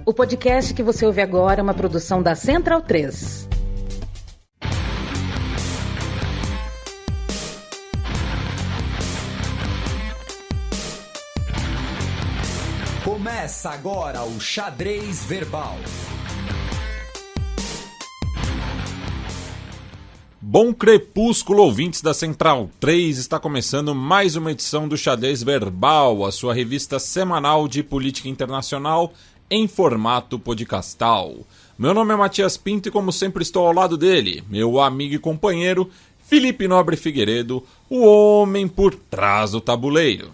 O podcast que você ouve agora é uma produção da Central 3. Começa agora o Xadrez Verbal. Bom crepúsculo, ouvintes da Central 3, está começando mais uma edição do Xadrez Verbal, a sua revista semanal de política internacional em formato podcastal. Meu nome é Matias Pinto e como sempre estou ao lado dele, meu amigo e companheiro Felipe Nobre Figueiredo, o homem por trás do tabuleiro.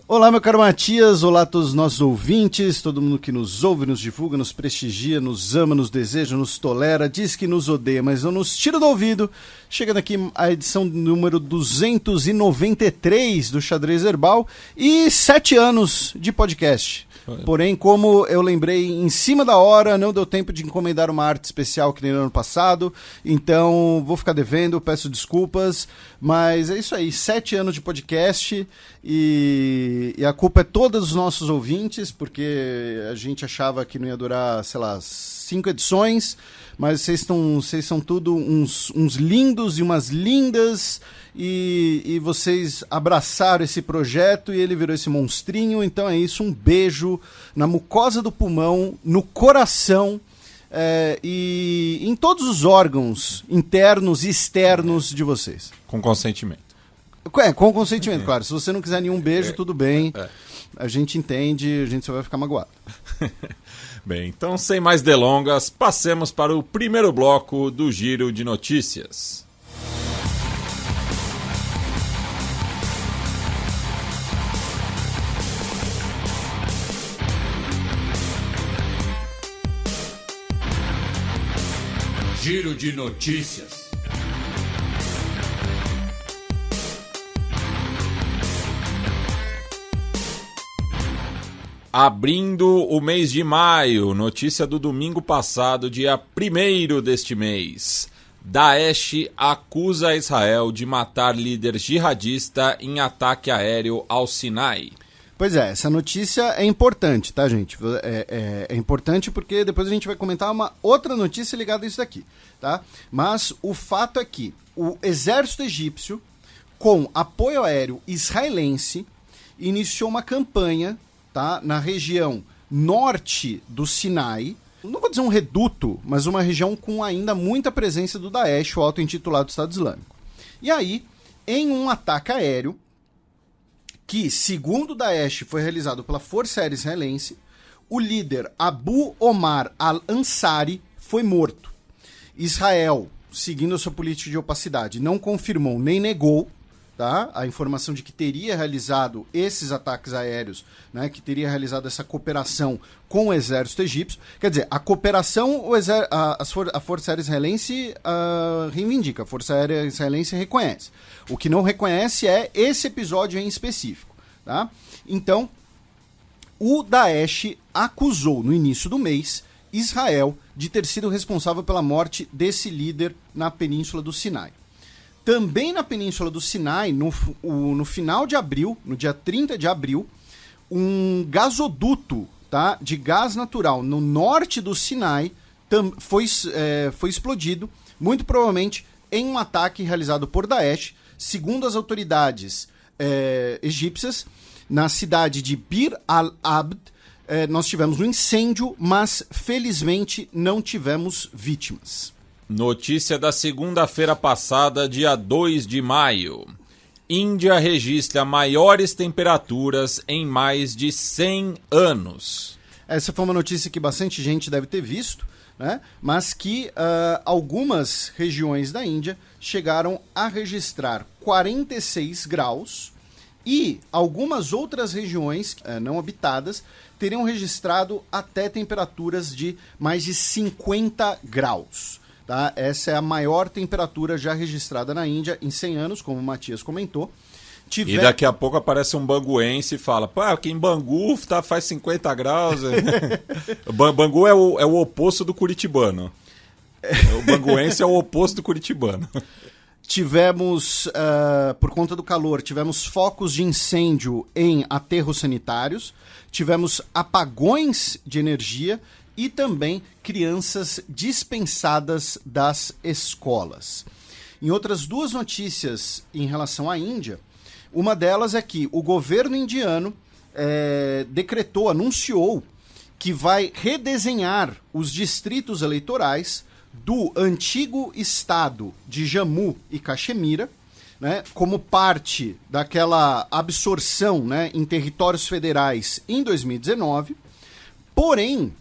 Olá, meu caro Matias, olá a todos os nossos ouvintes, todo mundo que nos ouve, nos divulga, nos prestigia, nos ama, nos deseja, nos tolera, diz que nos odeia, mas não nos tira do ouvido. Chegando aqui a edição número 293 do Xadrez Verbal e 7 anos de podcast. Porém, como eu lembrei em cima da hora, não deu tempo de encomendar uma arte especial que nem no ano passado, então vou ficar devendo, peço desculpas, mas é isso aí, 7 anos de podcast e a culpa é toda dos nossos ouvintes, porque a gente achava que não ia durar, sei lá, 5 edições, mas vocês são tudo uns lindos e umas lindas, e vocês abraçaram esse projeto e ele virou esse monstrinho. Então é isso, um beijo na mucosa do pulmão, no coração e em todos os órgãos internos e externos de vocês. Com consentimento. Com consentimento, claro. Se você não quiser nenhum beijo, tudo bem. A gente entende, a gente só vai ficar magoado. Bem, então sem mais delongas, passemos para o primeiro bloco do Giro de Notícias. Giro de Notícias. Abrindo o mês de maio, notícia do domingo passado, dia 1º deste mês. Daesh acusa Israel de matar líder jihadista em ataque aéreo ao Sinai. Pois é, essa notícia é importante, tá, gente? É importante porque depois a gente vai comentar uma outra notícia ligada a isso daqui, tá? Mas o fato é que o exército egípcio, com apoio aéreo israelense, iniciou uma campanha, tá, na região norte do Sinai, não vou dizer um reduto, mas uma região com ainda muita presença do Daesh, o auto-intitulado Estado Islâmico. E aí, em um ataque aéreo, que, segundo o Daesh, foi realizado pela Força Aérea Israelense, o líder Abu Omar al-Ansari foi morto. Israel, seguindo a sua política de opacidade, não confirmou nem negou, tá, a informação de que teria realizado esses ataques aéreos, né, que teria realizado essa cooperação com o exército egípcio. Quer dizer, a cooperação a Força Aérea Israelense reivindica, a Força Aérea Israelense reconhece. O que não reconhece é esse episódio em específico. Tá? Então, o Daesh acusou no início do mês Israel de ter sido responsável pela morte desse líder na Península do Sinai. Também na Península do Sinai, no final de abril, no dia 30 de abril, um gasoduto, tá, de gás natural no norte do Sinai foi explodido, muito provavelmente em um ataque realizado por Daesh. Segundo as autoridades egípcias, na cidade de Bir al-Abd, nós tivemos um incêndio, mas felizmente não tivemos vítimas. Notícia da segunda-feira passada, dia 2 de maio. Índia registra maiores temperaturas em mais de 100 anos. Essa foi uma notícia que bastante gente deve ter visto, né? Mas que algumas regiões da Índia chegaram a registrar 46 graus e algumas outras regiões não habitadas teriam registrado até temperaturas de mais de 50 graus. Tá? Essa é a maior temperatura já registrada na Índia em 100 anos, como o Matias comentou. E daqui a pouco aparece um banguense e fala, pô, aqui em Bangu faz 50 graus. Bangu é o oposto do curitibano. O banguense é o oposto do curitibano. Tivemos, por conta do calor, tivemos focos de incêndio em aterros sanitários, tivemos apagões de energia e também crianças dispensadas das escolas. Em outras duas notícias em relação à Índia, uma delas é que o governo indiano anunciou que vai redesenhar os distritos eleitorais do antigo estado de Jammu e Caxemira, né, como parte daquela absorção, né, em territórios federais em 2019. Porém,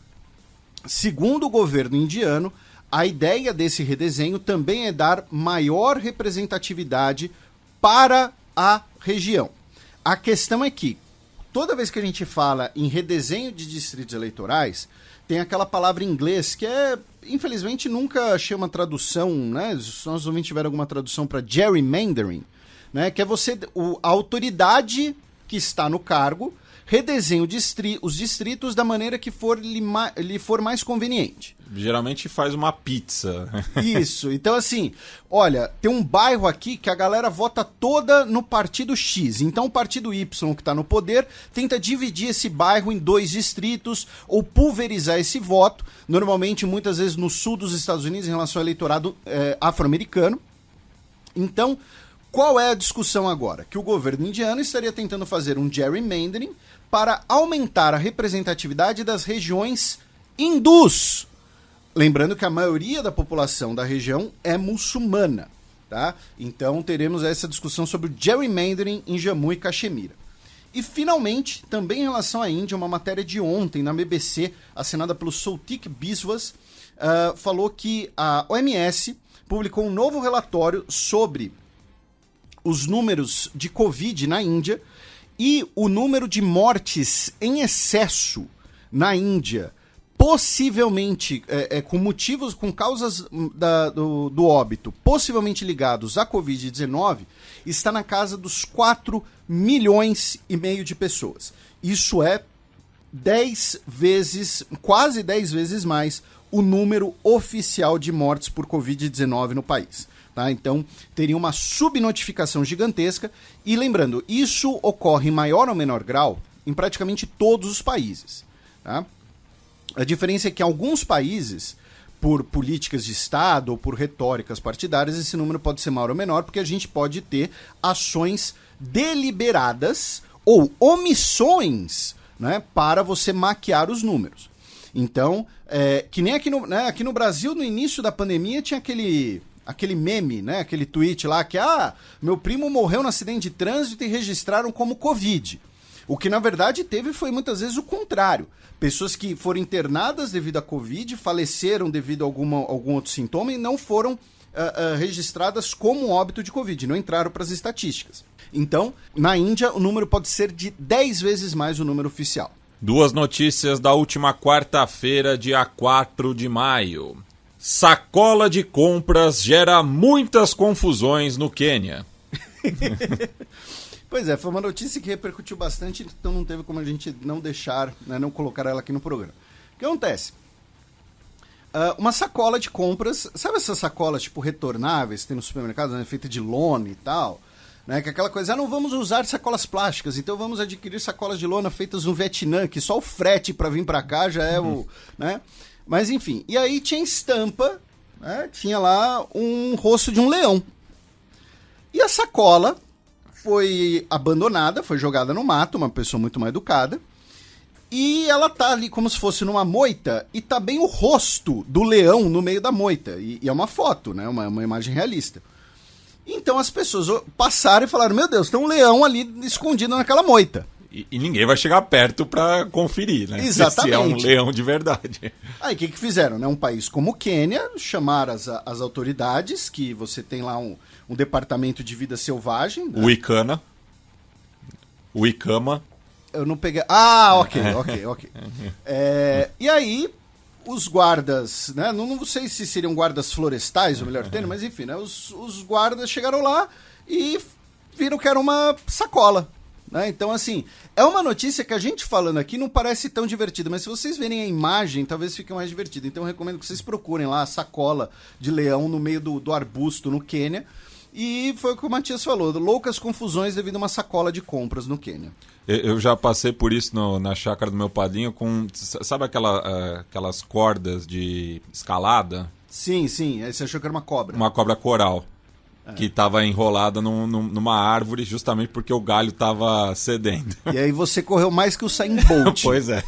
segundo o governo indiano, a ideia desse redesenho também é dar maior representatividade para a região. A questão é que, toda vez que a gente fala em redesenho de distritos eleitorais, tem aquela palavra em inglês que infelizmente, nunca chama tradução, né? Se nós ouvintes tiverem alguma tradução para gerrymandering, né? Que é a autoridade que está no cargo redesenha os distritos da maneira que lhe for mais conveniente. Geralmente faz uma pizza. Isso. Então, assim, olha, tem um bairro aqui que a galera vota toda no partido X. Então, o partido Y, que está no poder, tenta dividir esse bairro em 2 distritos ou pulverizar esse voto. Normalmente, muitas vezes, no sul dos Estados Unidos, em relação ao eleitorado afro-americano. Então, qual é a discussão agora? Que o governo indiano estaria tentando fazer um gerrymandering para aumentar a representatividade das regiões hindus. Lembrando que a maioria da população da região é muçulmana, tá? Então teremos essa discussão sobre o gerrymandering em Jammu e Caxemira. E finalmente, também em relação à Índia, uma matéria de ontem na BBC, assinada pelo Soutik Biswas, falou que a OMS publicou um novo relatório sobre os números de Covid na Índia e o número de mortes em excesso na Índia, possivelmente com causas do óbito, possivelmente ligados à Covid-19, está na casa dos 4,5 milhões de pessoas. Isso é quase 10 vezes mais o número oficial de mortes por Covid-19 no país. Tá? Então, teria uma subnotificação gigantesca. E lembrando, isso ocorre em maior ou menor grau em praticamente todos os países. Tá? A diferença é que em alguns países, por políticas de Estado ou por retóricas partidárias, esse número pode ser maior ou menor, porque a gente pode ter ações deliberadas ou omissões, né, para você maquiar os números. Então, que nem aqui no Brasil, no início da pandemia, tinha aquele meme, né, aquele tweet lá que, meu primo morreu no acidente de trânsito e registraram como Covid. O que, na verdade, foi muitas vezes o contrário. Pessoas que foram internadas devido à Covid, faleceram devido a algum outro sintoma e não foram registradas como óbito de Covid, não entraram para as estatísticas. Então, na Índia, o número pode ser de 10 vezes mais o número oficial. 2 notícias da última quarta-feira, dia 4 de maio. Sacola de compras gera muitas confusões no Quênia. Pois é, foi uma notícia que repercutiu bastante, então não teve como a gente não deixar, né, não colocar ela aqui no programa. O que acontece? Uma sacola de compras, sabe essas sacolas tipo retornáveis que tem no supermercado, né, feita de lona e tal? Né, que é aquela coisa, não vamos usar sacolas plásticas, então vamos adquirir sacolas de lona feitas no Vietnã, que só o frete para vir para cá já é o... né? Mas enfim, e aí tinha estampa, né, tinha lá um rosto de um leão. E a sacola foi abandonada, foi jogada no mato, uma pessoa muito mal educada, e ela tá ali como se fosse numa moita, e tá bem o rosto do leão no meio da moita, e é uma foto, né, uma imagem realista. Então as pessoas passaram e falaram, meu Deus, tem um leão ali escondido naquela moita. E ninguém vai chegar perto pra conferir, né? Exatamente. Se é um leão de verdade. Aí o que fizeram, né? Um país como o Quênia, chamaram as autoridades, que você tem lá um departamento de vida selvagem. Né? O ICAMA. Eu não peguei... ok. E aí, os guardas, né? Não sei se seriam guardas florestais, o melhor termo, mas enfim, né? Os guardas chegaram lá e viram que era uma sacola. Né? Então, assim, é uma notícia que a gente falando aqui não parece tão divertida, mas se vocês verem a imagem, talvez fique mais divertido. Então, eu recomendo que vocês procurem lá a sacola de leão no meio do arbusto no Quênia. E foi o que o Matias falou, loucas confusões devido a uma sacola de compras no Quênia. Eu já passei por isso na chácara do meu padrinho com, sabe aquelas cordas de escalada? Sim, aí você achou que era uma cobra. Uma cobra coral. Que estava enrolada numa árvore justamente porque o galho estava cedendo. E aí você correu mais que o Usain Bolt. Pois é.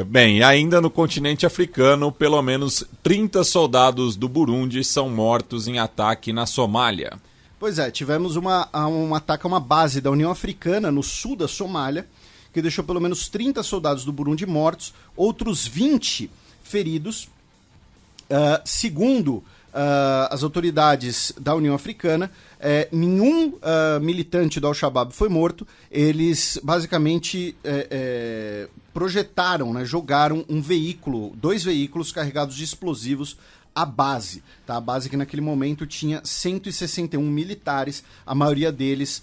Bem, ainda no continente africano, pelo menos 30 soldados do Burundi são mortos em ataque na Somália. Pois é, tivemos um ataque a uma base da União Africana no sul da Somália, que deixou pelo menos 30 soldados do Burundi mortos, outros 20 feridos. Segundo as autoridades da União Africana, nenhum militante do Al-Shabaab foi morto. Eles basicamente projetaram, né, jogaram dois veículos carregados de explosivos à base. Tá? A base que naquele momento tinha 161 militares, a maioria deles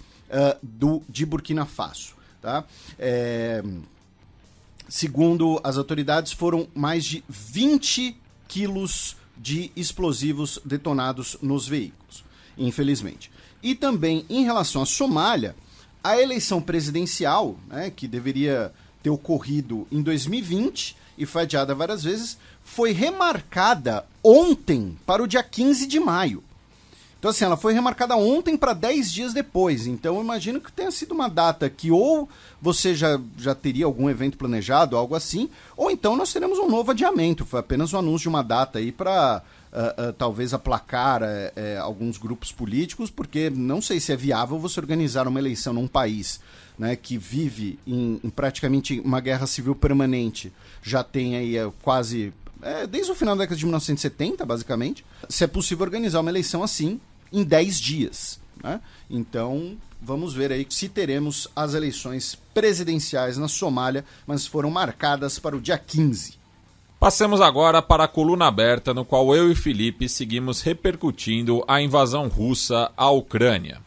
de Burkina Faso. Tá? Segundo as autoridades, foram mais de 20 quilos de explosivos detonados nos veículos, infelizmente. E também, em relação à Somália, a eleição presidencial, né, que deveria ter ocorrido em 2020 e foi adiada várias vezes, foi remarcada ontem para o dia 15 de maio. Então, assim, ela foi remarcada ontem para 10 dias depois. Então, eu imagino que tenha sido uma data que ou você já teria algum evento planejado, algo assim, ou então nós teremos um novo adiamento. Foi apenas um anúncio de uma data aí para talvez aplacar alguns grupos políticos, porque não sei se é viável você organizar uma eleição num país, né, que vive em praticamente uma guerra civil permanente, já tem aí quase... desde o final da década de 1970, basicamente, se é possível organizar uma eleição assim em 10 dias. Né? Então, vamos ver aí se teremos as eleições presidenciais na Somália, mas foram marcadas para o dia 15. Passemos agora para a coluna aberta, no qual eu e Felipe seguimos repercutindo a invasão russa à Ucrânia.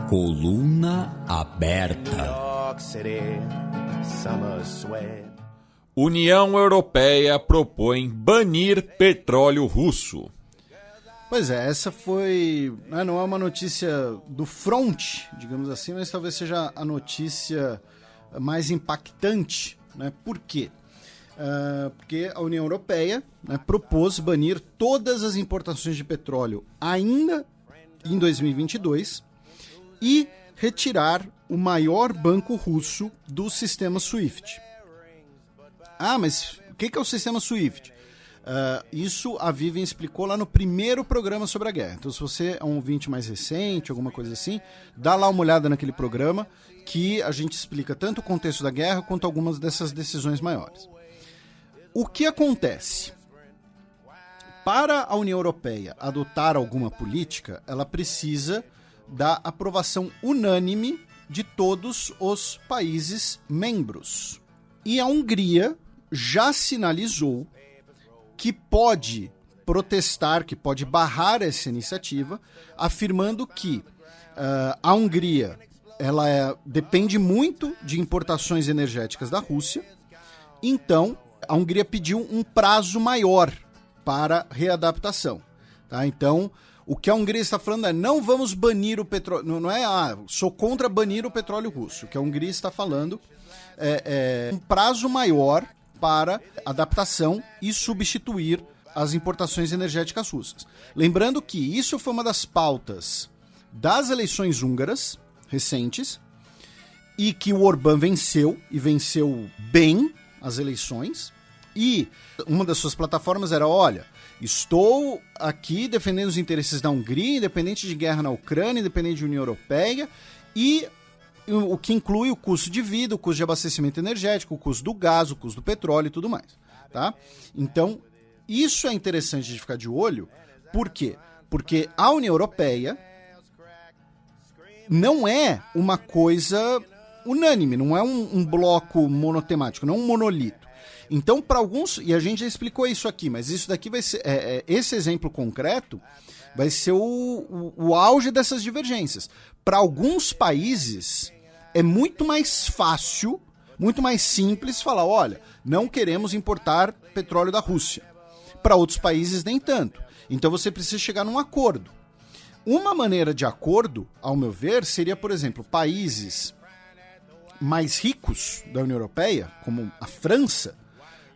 Coluna aberta. União Europeia propõe banir petróleo russo. Pois é, essa foi... não é uma notícia do front, digamos assim, mas talvez seja a notícia mais impactante. Né? Por quê? Porque a União Europeia, né, propôs banir todas as importações de petróleo ainda em 2022 e retirar o maior banco russo do sistema SWIFT. Mas o que é o sistema SWIFT? Isso a Vivian explicou lá no primeiro programa sobre a guerra. Então, se você é um ouvinte mais recente, alguma coisa assim, dá lá uma olhada naquele programa que a gente explica tanto o contexto da guerra quanto algumas dessas decisões maiores. O que acontece? Para a União Europeia adotar alguma política, ela precisa da aprovação unânime de todos os países membros. E a Hungria já sinalizou que pode protestar, que pode barrar essa iniciativa, afirmando que a Hungria depende muito de importações energéticas da Rússia. Então, a Hungria pediu um prazo maior para readaptação. Tá? Então, o que a Hungria está falando é: não vamos banir o petróleo. Não é, sou contra banir o petróleo russo. O que a Hungria está falando é um prazo maior para adaptação e substituir as importações energéticas russas. Lembrando que isso foi uma das pautas das eleições húngaras recentes e que o Orbán venceu, e venceu bem as eleições. E uma das suas plataformas era: olha, estou aqui defendendo os interesses da Hungria, independente de guerra na Ucrânia, independente de União Europeia, e o que inclui o custo de vida, o custo de abastecimento energético, o custo do gás, o custo do petróleo e tudo mais. Tá? Então, isso é interessante de ficar de olho. Por quê? Porque a União Europeia não é uma coisa unânime, não é um bloco monotemático, não é um monolito. Então, para alguns, e a gente já explicou isso aqui, mas isso daqui vai ser, esse exemplo concreto vai ser o auge dessas divergências. Para alguns países, é muito mais fácil muito mais simples falar, olha, não queremos importar petróleo da Rússia. Para outros países, nem tanto. Então você precisa chegar num acordo. Uma maneira de acordo, ao meu ver, seria, por exemplo, países mais ricos da União Europeia, como a França,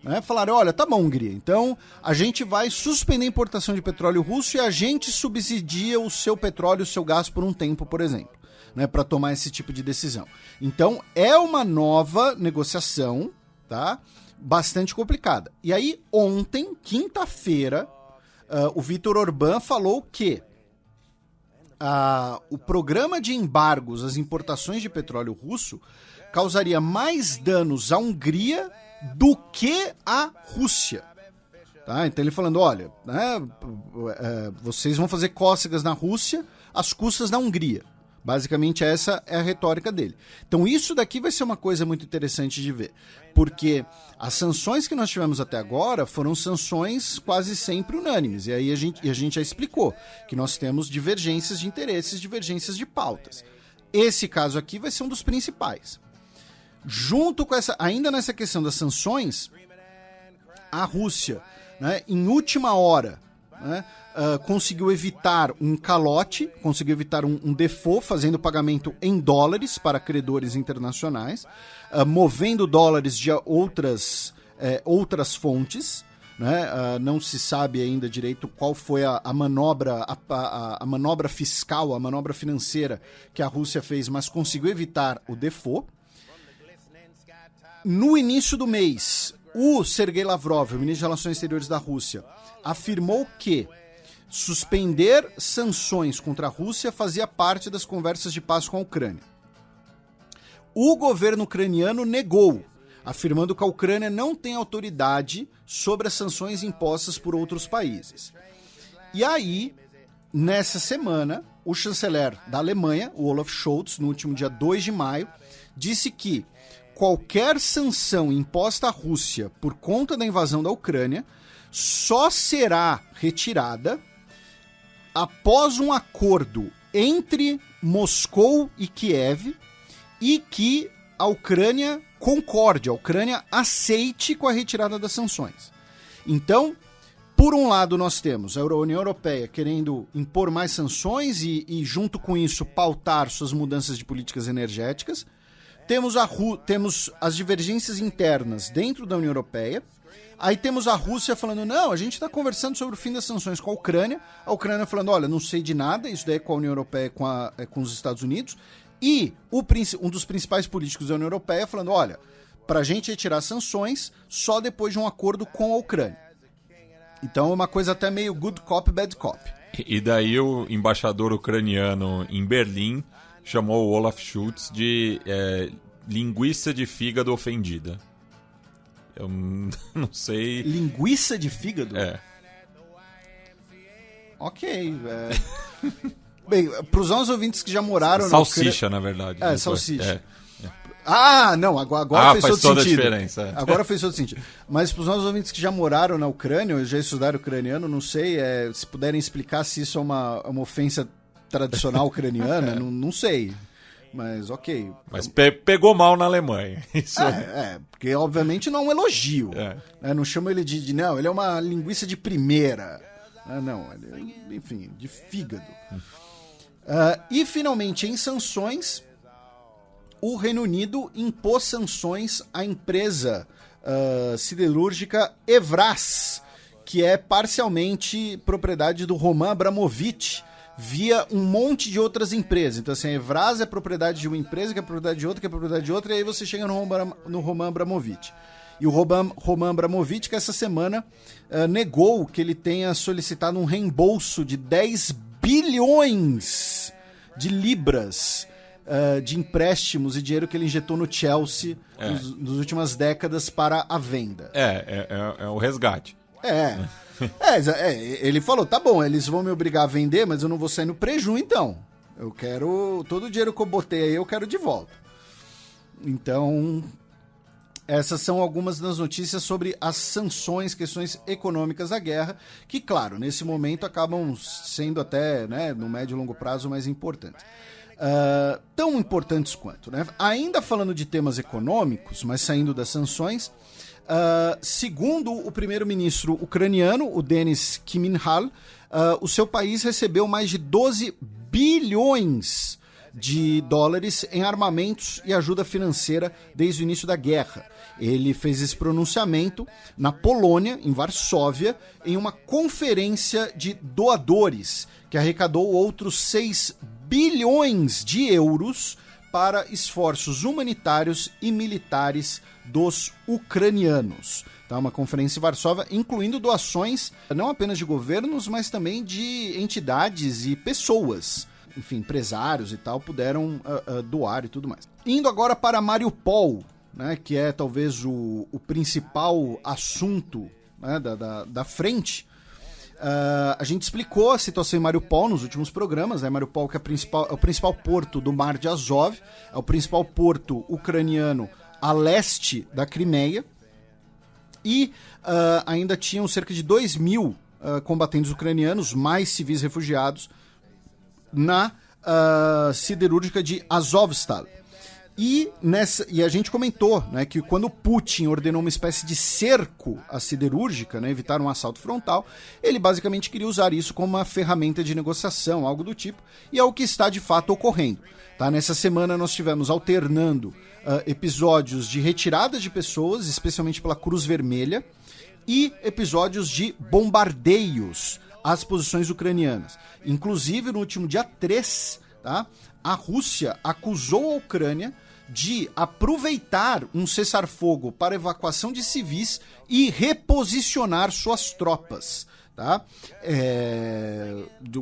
né, falarem, olha, tá bom, Hungria, então a gente vai suspender a importação de petróleo russo e a gente subsidia o seu petróleo, o seu gás por um tempo, por exemplo, né, para tomar esse tipo de decisão. Então, é uma nova negociação, tá, bastante complicada. E aí, ontem, quinta-feira, o Viktor Orbán falou que o programa de embargos às importações de petróleo russo causaria mais danos à Hungria do que à Rússia. Tá? Então ele falando, olha, né, vocês vão fazer cócegas na Rússia às custas da Hungria. Basicamente essa é a retórica dele. Então isso daqui vai ser uma coisa muito interessante de ver, porque as sanções que nós tivemos até agora foram sanções quase sempre unânimes, e aí a gente já explicou que nós temos divergências de interesses, divergências de pautas. Esse caso aqui vai ser um dos principais. Junto com ainda nessa questão das sanções, a Rússia, né, em última hora, né, conseguiu evitar um calote, conseguiu evitar um default, fazendo pagamento em dólares para credores internacionais, movendo dólares de outras fontes. Né? Não se sabe ainda direito qual foi a manobra, a manobra fiscal, a manobra financeira que a Rússia fez, mas conseguiu evitar o default. No início do mês, o Sergei Lavrov, o ministro de Relações Exteriores da Rússia, afirmou que suspender sanções contra a Rússia fazia parte das conversas de paz com a Ucrânia. O governo ucraniano negou, afirmando que a Ucrânia não tem autoridade sobre as sanções impostas por outros países. E aí, nessa semana, o chanceler da Alemanha, o Olaf Scholz, no último dia 2 de maio, disse que qualquer sanção imposta à Rússia por conta da invasão da Ucrânia só será retirada após um acordo entre Moscou e Kiev e que a Ucrânia concorde, a Ucrânia aceite com a retirada das sanções. Então, por um lado nós temos a União Europeia querendo impor mais sanções e junto com isso pautar suas mudanças de políticas energéticas. Temos as divergências internas dentro da União Europeia. Aí temos a Rússia falando, não, a gente está conversando sobre o fim das sanções com a Ucrânia falando, olha, não sei de nada, isso daí é com a União Europeia, com os Estados Unidos, e um dos principais políticos da União Europeia falando, olha, para a gente retirar sanções só depois de um acordo com a Ucrânia. Então é uma coisa até meio good cop, bad cop. E daí o embaixador ucraniano em Berlim chamou o Olaf Scholz de linguiça de fígado ofendida. Eu não sei... Linguiça de fígado? É. Ok. Bem, para os nossos ouvintes que já moraram salsicha, na verdade. Salsicha. Ah, não, agora fez todo sentido. Diferença. Agora fez todo sentido. Mas para os nossos ouvintes que já moraram na Ucrânia, ou já estudaram ucraniano, não sei, se puderem explicar se isso é uma ofensa tradicional ucraniana, não sei. Mas ok. Mas pegou mal na Alemanha. Isso porque obviamente não é um elogio. Né? Não chama ele não, ele é uma linguiça de primeira. Não, enfim, de fígado. E finalmente, em sanções, o Reino Unido impôs sanções à empresa siderúrgica Evraz, que é parcialmente propriedade do Roman Abramovich, via um monte de outras empresas. Então, assim, a Evraz é propriedade de uma empresa, que é propriedade de outra, que é propriedade de outra, e aí você chega no Roman Abramovich. E o Roman Abramovich, que essa semana negou que ele tenha solicitado um reembolso de 10 bilhões de libras de empréstimos e dinheiro que ele injetou no Chelsea nas últimas décadas para a venda. É o resgate. Ele falou, tá bom, eles vão me obrigar a vender, mas eu não vou sair no preju, então. Eu quero, todo o dinheiro que eu botei aí, eu quero de volta. Então, essas são algumas das notícias sobre as sanções, questões econômicas da guerra, que, claro, nesse momento acabam sendo até, né, no médio e longo prazo, mais importantes. tão importantes quanto, né? Ainda falando de temas econômicos, mas saindo das sanções, segundo o primeiro-ministro ucraniano, o Denis Shmyhal, o seu país recebeu mais de 12 bilhões de dólares em armamentos e ajuda financeira desde o início da guerra. Ele fez esse pronunciamento na Polônia, em Varsóvia, em uma conferência de doadores, que arrecadou outros 6 bilhões de euros para esforços humanitários e militares dos ucranianos. Tá? Uma conferência em Varsóvia, incluindo doações não apenas de governos, mas também de entidades e pessoas. Enfim, empresários e tal, puderam doar e tudo mais. Indo agora para Mariupol, né, que é talvez o principal assunto, né, da frente. A gente explicou a situação em Mariupol nos últimos programas, né? Mariupol que é o principal porto do Mar de Azov, é o principal porto ucraniano a leste da Crimeia, e ainda tinham cerca de 2 mil combatentes ucranianos, mais civis refugiados, na siderúrgica de Azovstal. E a gente comentou, né, que quando Putin ordenou uma espécie de cerco à siderúrgica, né, evitar um assalto frontal, ele basicamente queria usar isso como uma ferramenta de negociação, algo do tipo, e é o que está de fato ocorrendo. Tá? Nessa semana nós tivemos alternando episódios de retirada de pessoas, especialmente pela Cruz Vermelha, e episódios de bombardeios às posições ucranianas. Inclusive, no último dia 3, tá, a Rússia acusou a Ucrânia de aproveitar um cessar-fogo para evacuação de civis e reposicionar suas tropas. Tá?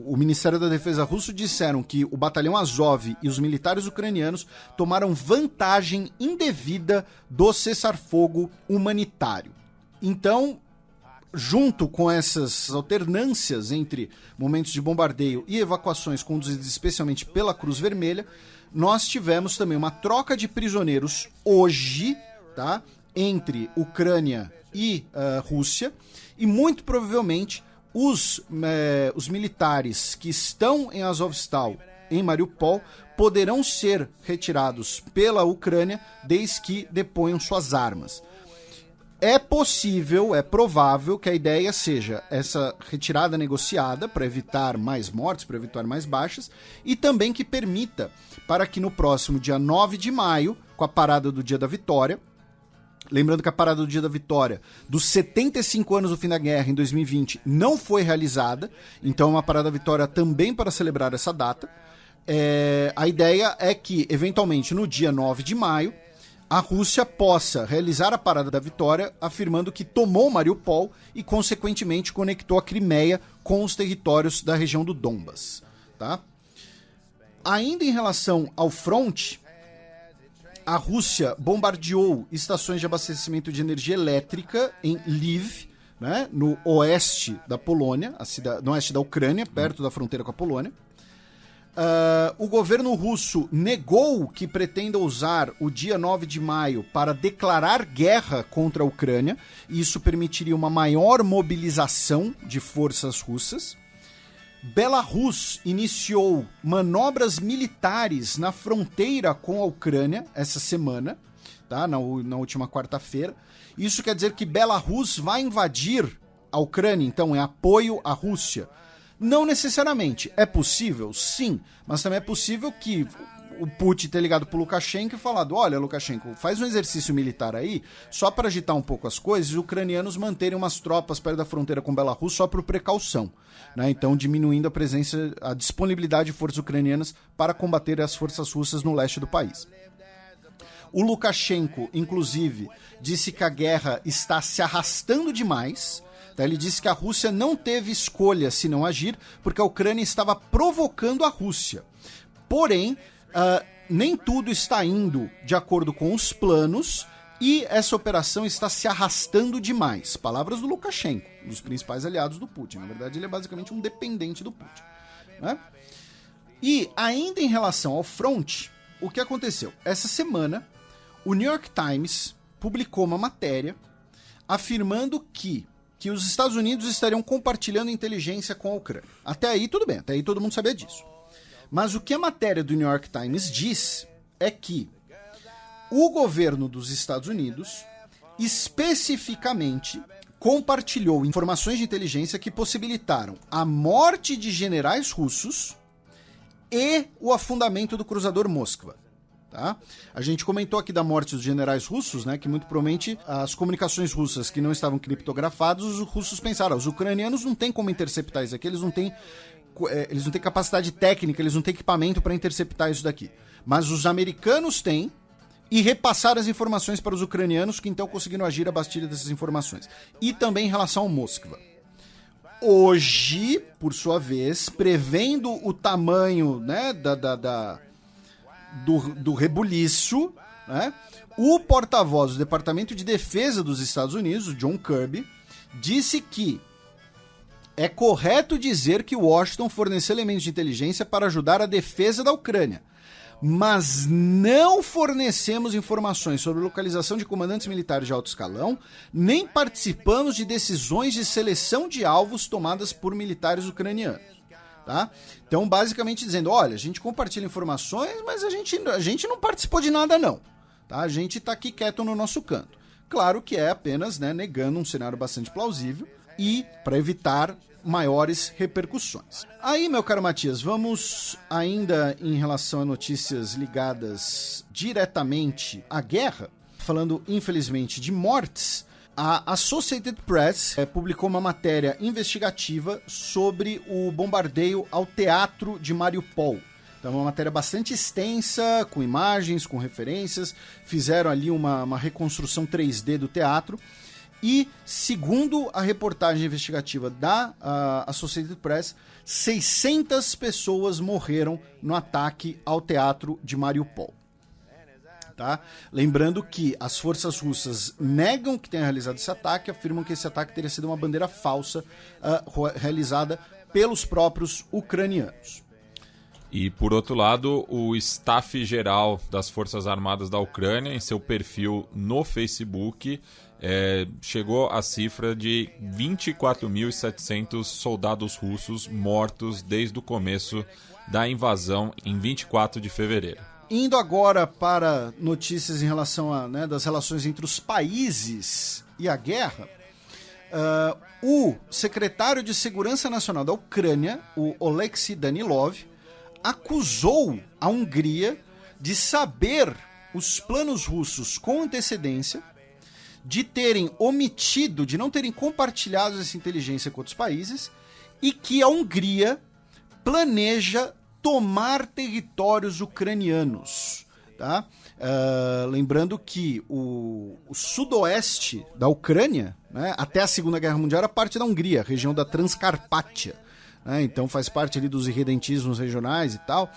O Ministério da Defesa russo disseram que o batalhão Azov e os militares ucranianos tomaram vantagem indevida do cessar-fogo humanitário. Então, junto com essas alternâncias entre momentos de bombardeio e evacuações conduzidas especialmente pela Cruz Vermelha, nós tivemos também uma troca de prisioneiros hoje, tá, entre Ucrânia e Rússia, e muito provavelmente os militares que estão em Azovstal, em Mariupol, poderão ser retirados pela Ucrânia desde que deponham suas armas. É possível, é provável que a ideia seja essa retirada negociada para evitar mais mortes, para evitar mais baixas, e também que permita para que no próximo dia 9 de maio, com a parada do Dia da Vitória, lembrando que a parada do Dia da Vitória dos 75 anos do fim da guerra em 2020 não foi realizada, então é uma parada da Vitória também para celebrar essa data. A ideia é que, eventualmente, no dia 9 de maio, a Rússia possa realizar a parada da Vitória, afirmando que tomou Mariupol e, consequentemente, conectou a Crimeia com os territórios da região do Donbas. Tá? Ainda em relação ao fronte, a Rússia bombardeou estações de abastecimento de energia elétrica em Lviv, né, no oeste da Polônia, no oeste da Ucrânia, perto da fronteira com a Polônia. O governo russo negou que pretenda usar o dia 9 de maio para declarar guerra contra a Ucrânia, e isso permitiria uma maior mobilização de forças russas. Belarus iniciou manobras militares na fronteira com a Ucrânia essa semana, tá? na última quarta-feira. Isso quer dizer que Belarus vai invadir a Ucrânia, então, em apoio à Rússia. Não necessariamente. É possível? Sim. Mas também é possível que o Putin tenha ligado pro Lukashenko e falado: olha, Lukashenko, faz um exercício militar aí, só para agitar um pouco as coisas, e os ucranianos manterem umas tropas perto da fronteira com Belarus só por precaução. Né? Então, diminuindo a disponibilidade de forças ucranianas para combater as forças russas no leste do país. O Lukashenko, inclusive, disse que a guerra está se arrastando demais. Ele disse que a Rússia não teve escolha se não agir, porque a Ucrânia estava provocando a Rússia. Porém, nem tudo está indo de acordo com os planos e essa operação está se arrastando demais. Palavras do Lukashenko, um dos principais aliados do Putin. Na verdade, ele é basicamente um dependente do Putin. Né? E ainda em relação ao fronte, o que aconteceu? Essa semana, o New York Times publicou uma matéria afirmando que os Estados Unidos estariam compartilhando inteligência com a Ucrânia. Até aí tudo bem, até aí todo mundo sabia disso. Mas o que a matéria do New York Times diz é que o governo dos Estados Unidos especificamente compartilhou informações de inteligência que possibilitaram a morte de generais russos e o afundamento do cruzador Moskva. Tá? A gente comentou aqui da morte dos generais russos, né, que muito provavelmente as comunicações russas que não estavam criptografadas, os russos pensaram, os ucranianos não têm como interceptar isso aqui, eles não têm capacidade técnica, eles não têm equipamento para interceptar isso daqui. Mas os americanos têm e repassaram as informações para os ucranianos, que então conseguiram agir a partir dessas informações. E também em relação ao Moskva. Hoje, por sua vez, prevendo o tamanho, né, do rebuliço, né, o porta-voz do Departamento de Defesa dos Estados Unidos, o John Kirby, disse que é correto dizer que Washington forneceu elementos de inteligência para ajudar a defesa da Ucrânia, mas não fornecemos informações sobre a localização de comandantes militares de alto escalão, nem participamos de decisões de seleção de alvos tomadas por militares ucranianos. Tá? Então, basicamente dizendo, olha, a gente compartilha informações, mas a gente não participou de nada não. Tá? A gente está aqui quieto no nosso canto. Claro que é apenas, né, negando um cenário bastante plausível e para evitar maiores repercussões. Aí, meu caro Matias, vamos ainda em relação a notícias ligadas diretamente à guerra, falando infelizmente de mortes. A Associated Press publicou uma matéria investigativa sobre o bombardeio ao teatro de Mariupol. Então, uma matéria bastante extensa, com imagens, com referências, fizeram ali uma reconstrução 3D do teatro. E, segundo a reportagem investigativa da Associated Press, 600 pessoas morreram no ataque ao teatro de Mariupol. Tá? Lembrando que as forças russas negam que tenha realizado esse ataque, afirmam que esse ataque teria sido uma bandeira falsa realizada pelos próprios ucranianos. E, por outro lado, o staff-geral das Forças Armadas da Ucrânia, em seu perfil no Facebook, chegou à cifra de 24.700 soldados russos mortos desde o começo da invasão em 24 de fevereiro. Indo agora para notícias em relação a, né, das relações entre os países e a guerra, o secretário de Segurança Nacional da Ucrânia, o Oleksiy Danilov, acusou a Hungria de saber os planos russos com antecedência, de terem omitido, de não terem compartilhado essa inteligência com outros países, e que a Hungria planeja tomar territórios ucranianos. Tá? Lembrando que o sudoeste da Ucrânia, né, até a Segunda Guerra Mundial, era parte da Hungria, região da Transcarpátia. Né, então faz parte ali dos irredentismos regionais e tal.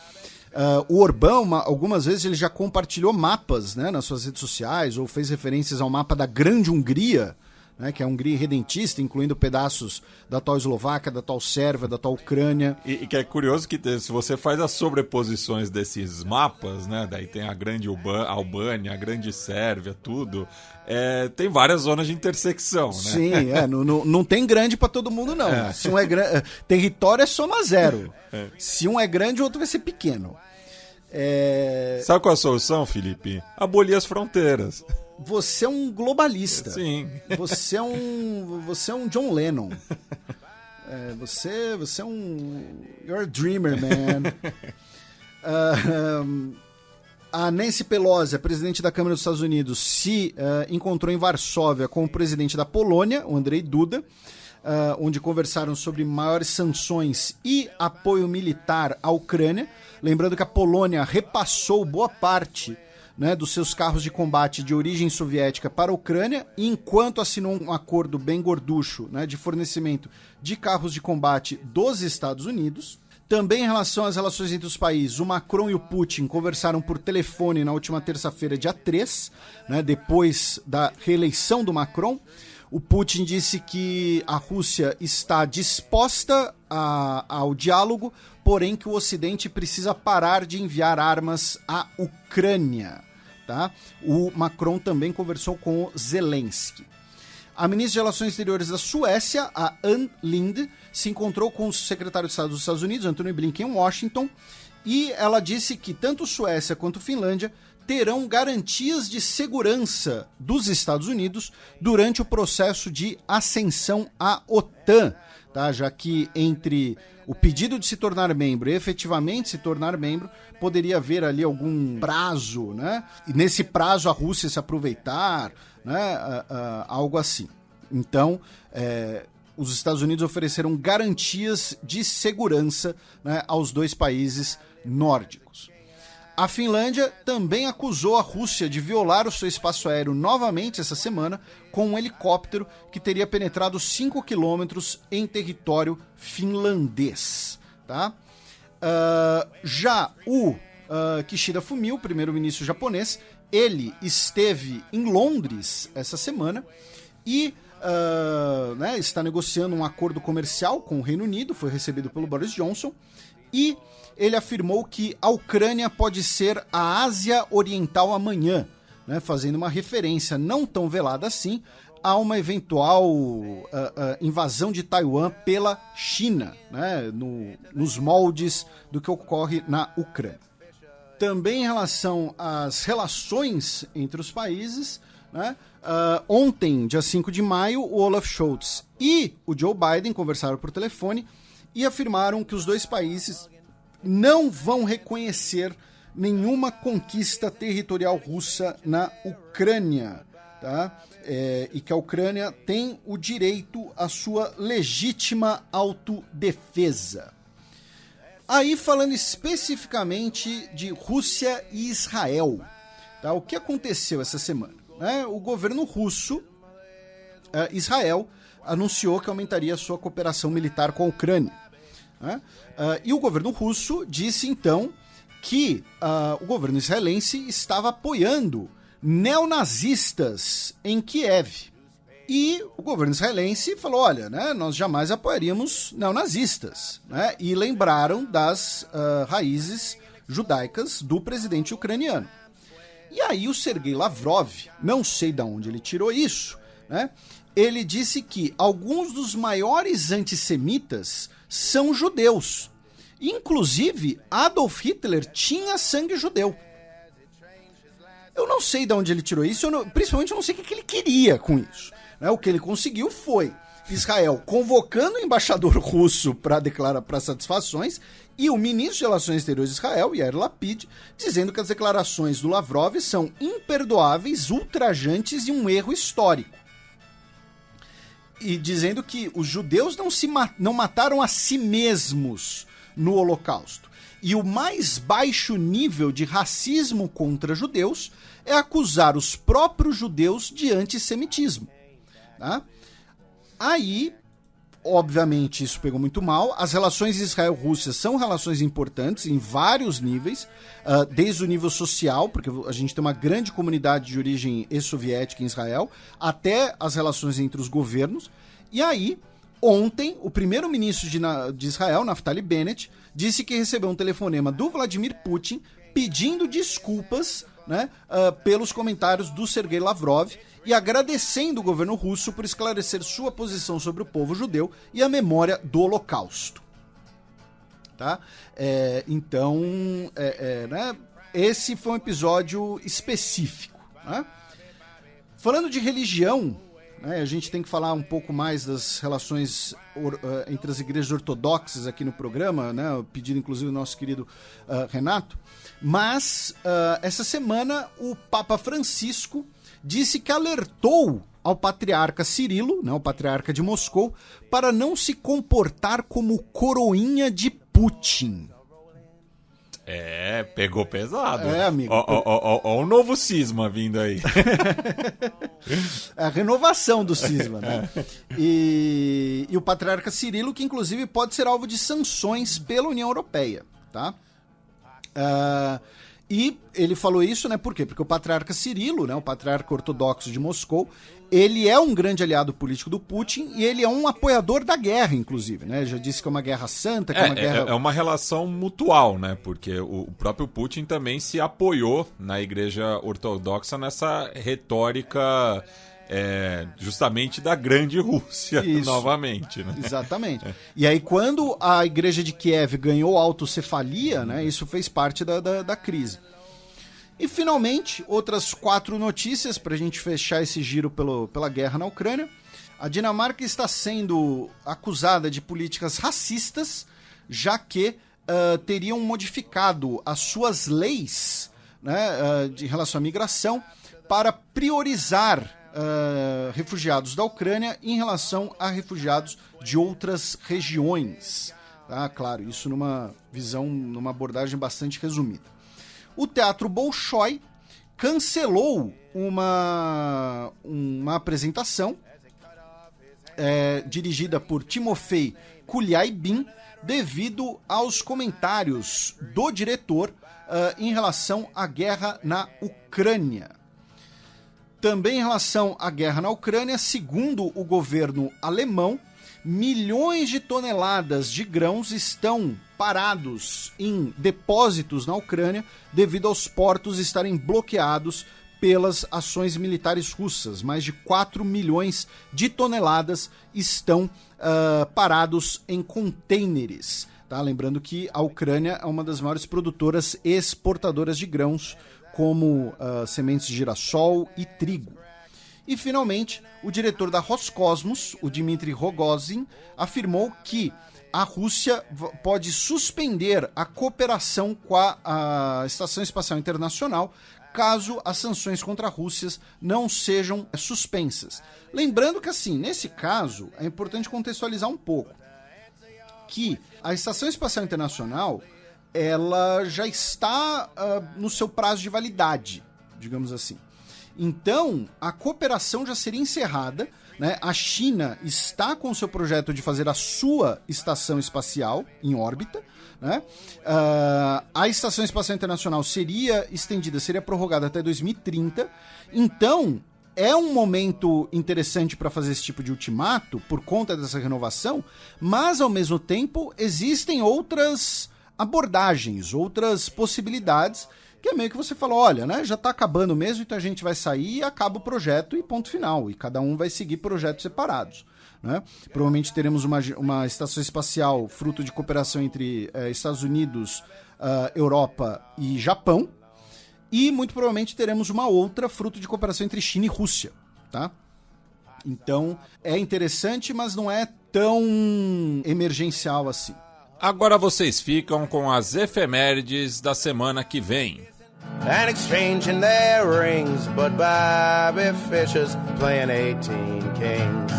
O Orbán, algumas vezes, ele já compartilhou mapas, né, nas suas redes sociais, ou fez referências ao mapa da Grande Hungria, né, que é a Hungria irredentista, incluindo pedaços da tal Eslováquia, da tal Sérvia, da tal Ucrânia. E que é curioso que se você faz as sobreposições desses mapas, né, daí tem a Grande Albânia, a Grande Sérvia, tudo, tem várias zonas de intersecção, né? Sim, não tem grande pra todo mundo, não. Se um é grande, território é soma zero. Se um é grande, o outro vai ser pequeno. Sabe qual é a solução, Felipe? Abolir as fronteiras. Você é um globalista. Sim. Você é um John Lennon. Você é um... You're a dreamer, man. A Nancy Pelosi, a presidente da Câmara dos Estados Unidos, se encontrou em Varsóvia com o presidente da Polônia, o Andrzej Duda, onde conversaram sobre maiores sanções e apoio militar à Ucrânia. Lembrando que a Polônia repassou boa parte, né, dos seus carros de combate de origem soviética para a Ucrânia, enquanto assinou um acordo bem gorducho, né, de fornecimento de carros de combate dos Estados Unidos. Também em relação às relações entre os países, o Macron e o Putin conversaram por telefone na última terça-feira, dia 3, né, depois da reeleição do Macron. O Putin disse que a Rússia está disposta ao diálogo, porém que o Ocidente precisa parar de enviar armas à Ucrânia. Tá? O Macron também conversou com o Zelensky. A ministra de Relações Exteriores da Suécia, a Ann Linde, se encontrou com o secretário de Estado dos Estados Unidos, Antony Blinken, em Washington, E ela disse que tanto Suécia quanto Finlândia terão garantias de segurança dos Estados Unidos durante o processo de ascensão à OTAN, tá? Já que entre o pedido de se tornar membro e efetivamente se tornar membro, poderia haver ali algum prazo, né? E nesse prazo a Rússia se aproveitar, né? Algo assim. Então, os Estados Unidos ofereceram garantias de segurança, né, aos dois países nórdicos. A Finlândia também acusou a Rússia de violar o seu espaço aéreo novamente essa semana com um helicóptero que teria penetrado 5 quilômetros em território finlandês. Tá? Já o Kishida Fumio, primeiro-ministro japonês, ele esteve em Londres essa semana e está negociando um acordo comercial com o Reino Unido, foi recebido pelo Boris Johnson, e ele afirmou que a Ucrânia pode ser a Ásia Oriental amanhã, né, fazendo uma referência não tão velada assim a uma eventual invasão de Taiwan pela China, né, nos moldes do que ocorre na Ucrânia. Também em relação às relações entre os países, né, ontem, dia 5 de maio, o Olaf Scholz e o Joe Biden conversaram por telefone e afirmaram que os dois países não vão reconhecer nenhuma conquista territorial russa na Ucrânia, tá? E que a Ucrânia tem o direito à sua legítima autodefesa. Aí, falando especificamente de Rússia e Israel, tá? O que aconteceu essa semana? O governo russo, Israel, anunciou que aumentaria a sua cooperação militar com a Ucrânia. E o governo russo disse, então, que o governo israelense estava apoiando neonazistas em Kiev. E o governo israelense falou, olha, né, nós jamais apoiaríamos neonazistas. Né? E lembraram das raízes judaicas do presidente ucraniano. E aí o Sergei Lavrov, não sei de onde ele tirou isso, né? Ele disse que alguns dos maiores antissemitas são judeus. Inclusive, Adolf Hitler tinha sangue judeu. Eu não sei de onde ele tirou isso, principalmente eu não sei o que ele queria com isso. Né? O que ele conseguiu foi Israel convocando o embaixador russo para declarar para satisfações e o ministro de Relações Exteriores de Israel, Yair Lapid, dizendo que as declarações do Lavrov são imperdoáveis, ultrajantes e um erro histórico. E dizendo que os judeus não mataram a si mesmos no Holocausto. E o mais baixo nível de racismo contra judeus é acusar os próprios judeus de antissemitismo. Tá? Aí, obviamente, isso pegou muito mal. As relações Israel-Rússia são relações importantes em vários níveis, desde o nível social, porque a gente tem uma grande comunidade de origem ex-soviética em Israel, até as relações entre os governos. E aí, ontem, o primeiro-ministro de Israel, Naftali Bennett, disse que recebeu um telefonema do Vladimir Putin pedindo desculpas, né, pelos comentários do Sergei Lavrov e agradecendo o governo russo por esclarecer sua posição sobre o povo judeu e a memória do Holocausto. Tá? Então, né, esse foi um episódio específico. Né? Falando de religião, né, a gente tem que falar um pouco mais das relações entre as igrejas ortodoxas aqui no programa, né, pedido inclusive do nosso querido Renato, mas essa semana o Papa Francisco disse que alertou ao patriarca Cirilo, né, o patriarca de Moscou, para não se comportar como coroinha de Putin. Pegou pesado. Amigo. Ó o novo cisma vindo aí. A renovação do cisma, né? E o patriarca Cirilo, que inclusive pode ser alvo de sanções pela União Europeia, tá? E ele falou isso, né? Por quê? Porque o patriarca Cirilo, né, o patriarca ortodoxo de Moscou, ele é um grande aliado político do Putin e ele é um apoiador da guerra, inclusive, né? Já disse que é uma guerra santa, que é uma guerra... É uma relação mutual, né? Porque o próprio Putin também se apoiou na igreja ortodoxa nessa retórica justamente da grande Rússia, Isso. novamente. Né? Exatamente. E aí, quando a igreja de Kiev ganhou autocefalia, né, isso fez parte da crise. E, finalmente, outras 4 notícias para a gente fechar esse giro pela guerra na Ucrânia. A Dinamarca está sendo acusada de políticas racistas, já que teriam modificado as suas leis, né, de relação à migração para priorizar refugiados da Ucrânia em relação a refugiados de outras regiões. Tá? Claro, isso numa abordagem bastante resumida. O Teatro Bolshoi cancelou uma apresentação dirigida por Timofei Kuliaibin devido aos comentários do diretor em relação à guerra na Ucrânia. Também em relação à guerra na Ucrânia, segundo o governo alemão, milhões de toneladas de grãos estão parados em depósitos na Ucrânia devido aos portos estarem bloqueados pelas ações militares russas. Mais de 4 milhões de toneladas estão parados em contêineres. Tá? Lembrando que a Ucrânia é uma das maiores produtoras e exportadoras de grãos, como sementes de girassol e trigo. E, finalmente, o diretor da Roscosmos, o Dmitry Rogozin, afirmou que a Rússia pode suspender a cooperação com a Estação Espacial Internacional caso as sanções contra a Rússia não sejam suspensas. Lembrando que, assim, nesse caso, é importante contextualizar um pouco que a Estação Espacial Internacional ela já está no seu prazo de validade, digamos assim. Então, a cooperação já seria encerrada, né? A China está com o seu projeto de fazer a sua estação espacial em órbita, né? A Estação Espacial Internacional seria prorrogada até 2030. Então, é um momento interessante para fazer esse tipo de ultimato por conta dessa renovação, mas, ao mesmo tempo, existem outras abordagens, outras possibilidades, que é meio que você fala, olha, né, já tá acabando mesmo, então a gente vai sair e acaba o projeto e ponto final, e cada um vai seguir projetos separados. Né? Provavelmente teremos uma estação espacial fruto de cooperação entre Estados Unidos, Europa e Japão, e muito provavelmente teremos uma outra fruto de cooperação entre China e Rússia. Tá? Então é interessante, mas não é tão emergencial assim. Agora vocês ficam com as efemérides da semana que vem. And exchanging their rings, but Bobby Fischer's playing 18 Kings.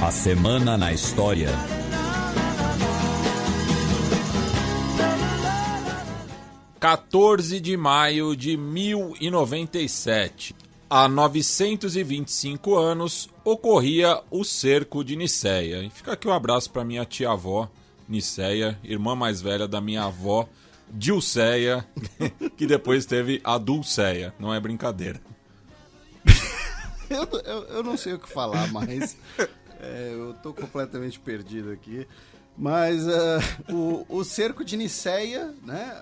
A semana na história. – 14 de maio de 1097. Há 925 anos ocorria o cerco de Nicéia. E fica aqui um abraço para minha tia-avó, Nicéia, irmã mais velha da minha avó, Dilceia, que depois teve a Dulceia. Não é brincadeira. Eu não sei o que falar mais. Eu tô completamente perdido aqui. Mas o cerco de Nicéia, né,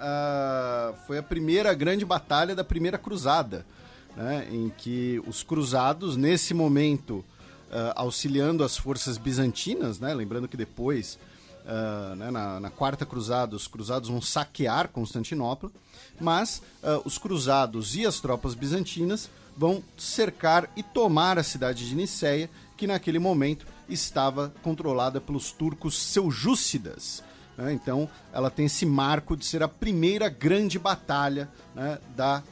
foi a primeira grande batalha da Primeira Cruzada. Né, em que os cruzados, nesse momento, auxiliando as forças bizantinas, né, lembrando que depois, né, na Quarta Cruzada, os cruzados vão saquear Constantinopla, mas os cruzados e as tropas bizantinas vão cercar e tomar a cidade de Nicéia, que naquele momento estava controlada pelos turcos seljúcidas. Então, ela tem esse marco de ser a primeira grande batalha, né, da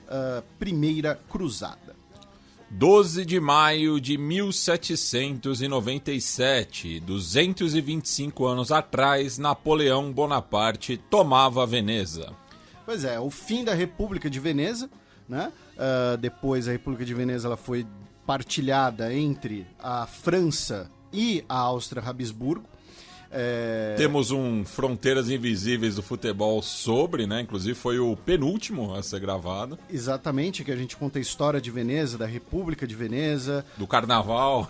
Primeira Cruzada. 12 de maio de 1797, 225 anos atrás, Napoleão Bonaparte tomava Veneza. Pois é, o fim da República de Veneza, né? Depois a República de Veneza ela foi partilhada entre a França e a Áustria-Habsburgo. Temos um Fronteiras Invisíveis do Futebol sobre, né? Inclusive foi o penúltimo a ser gravado. Exatamente, que a gente conta a história de Veneza, da República de Veneza. Do Carnaval.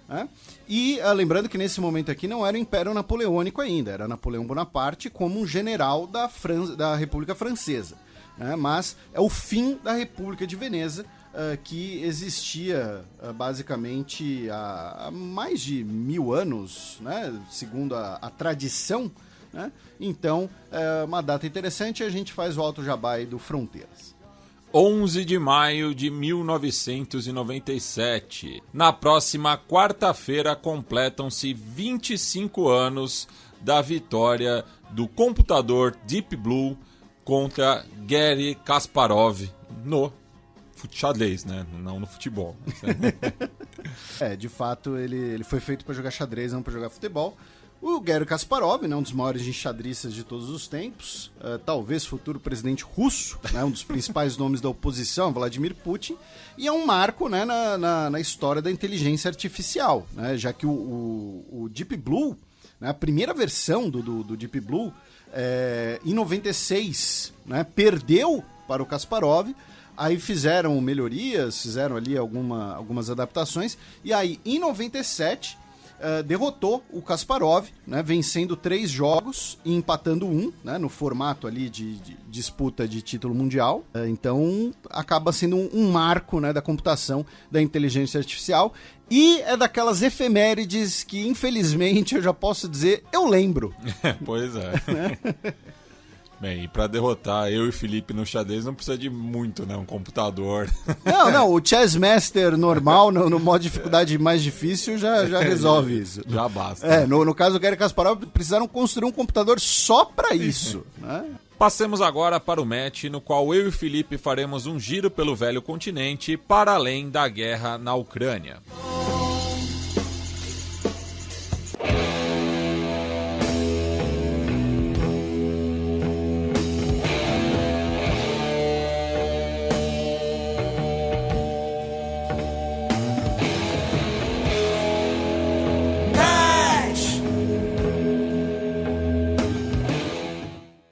né? E lembrando que nesse momento aqui não era o Império Napoleônico ainda, era Napoleão Bonaparte como um general da República Francesa, né? Mas é o fim da República de Veneza, que existia basicamente há mais de 1000 anos, né? Segundo a tradição, né? Então, é uma data interessante e a gente faz o Alto Jabá aí do Fronteiras. 11 de maio de 1997. Na próxima quarta-feira completam-se 25 anos da vitória do computador Deep Blue contra Garry Kasparov no xadrez, né? Não no futebol. De fato, ele foi feito para jogar xadrez, não para jogar futebol. O Garry Kasparov, né, um dos maiores enxadristas de todos os tempos, talvez futuro presidente russo, né, um dos principais nomes da oposição, Vladimir Putin, e é um marco, né, na história da inteligência artificial, né, já que o Deep Blue, né, a primeira versão do Deep Blue, em 96, né, perdeu para o Kasparov. Aí fizeram melhorias, fizeram ali algumas adaptações, e aí em 97 derrotou o Kasparov, né, vencendo 3 jogos e empatando 1, né, no formato ali de disputa de título mundial. Então acaba sendo um marco, né, da computação, da inteligência artificial, e é daquelas efemérides que infelizmente eu já posso dizer, eu lembro. Pois é. Né? Bem, e pra derrotar eu e o Felipe no xadrez não precisa de muito, né? Um computador. Não, o Chess Master normal, no modo de dificuldade mais difícil, já resolve isso. Já basta. No caso do Garry Kasparov, precisaram construir um computador só pra isso, né? Passemos agora para o match, no qual eu e o Felipe faremos um giro pelo velho continente para além da guerra na Ucrânia.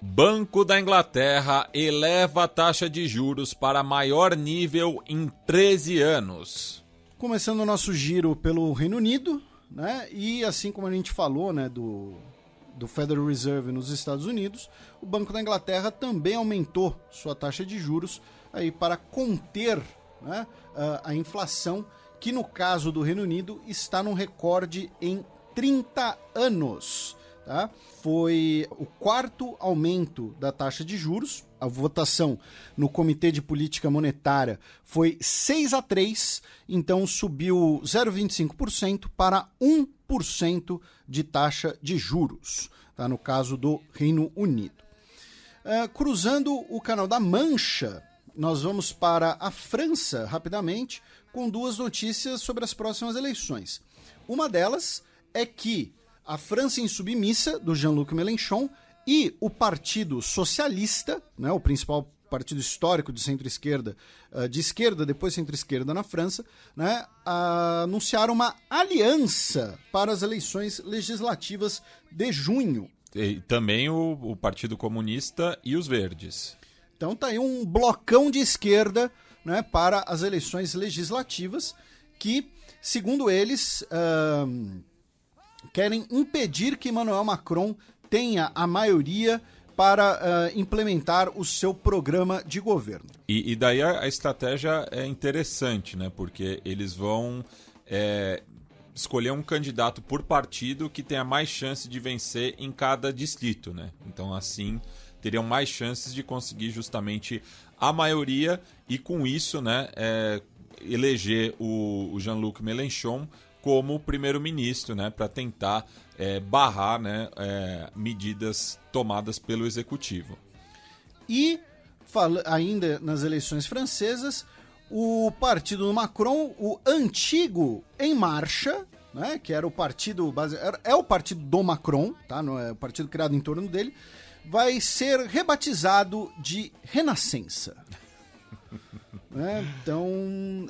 Banco da Inglaterra eleva a taxa de juros para maior nível em 13 anos. Começando o nosso giro pelo Reino Unido, né? E assim como a gente falou, né, do Federal Reserve nos Estados Unidos, o Banco da Inglaterra também aumentou sua taxa de juros aí para conter, né, a inflação, que no caso do Reino Unido está num recorde em 30 anos. Tá? Foi o 4º aumento da taxa de juros. A votação no Comitê de Política Monetária foi 6-3, então subiu 0,25% para 1% de taxa de juros, tá? No caso do Reino Unido. Cruzando o Canal da Mancha, nós vamos para a França rapidamente, com 2 notícias sobre as próximas eleições. Uma delas é que a França em Submissa, do Jean-Luc Mélenchon, e o Partido Socialista, né, o principal partido histórico de centro-esquerda, de esquerda, depois centro-esquerda na França, né, anunciaram uma aliança para as eleições legislativas de junho. E também o Partido Comunista e os Verdes. Então tá aí um blocão de esquerda, né, para as eleições legislativas que, segundo eles, querem impedir que Emmanuel Macron tenha a maioria para implementar o seu programa de governo. E daí a estratégia é interessante, né? Porque eles vão escolher um candidato por partido que tenha mais chance de vencer em cada distrito, né? Então, assim, teriam mais chances de conseguir justamente a maioria e, com isso, né, eleger o Jean-Luc Mélenchon como primeiro-ministro, né, para tentar barrar, né, medidas tomadas pelo executivo. E, ainda nas eleições francesas, o partido do Macron, o antigo Em Marcha, né, que era o partido é o partido do Macron, tá, não é o partido criado em torno dele, vai ser rebatizado de Renascença. Então,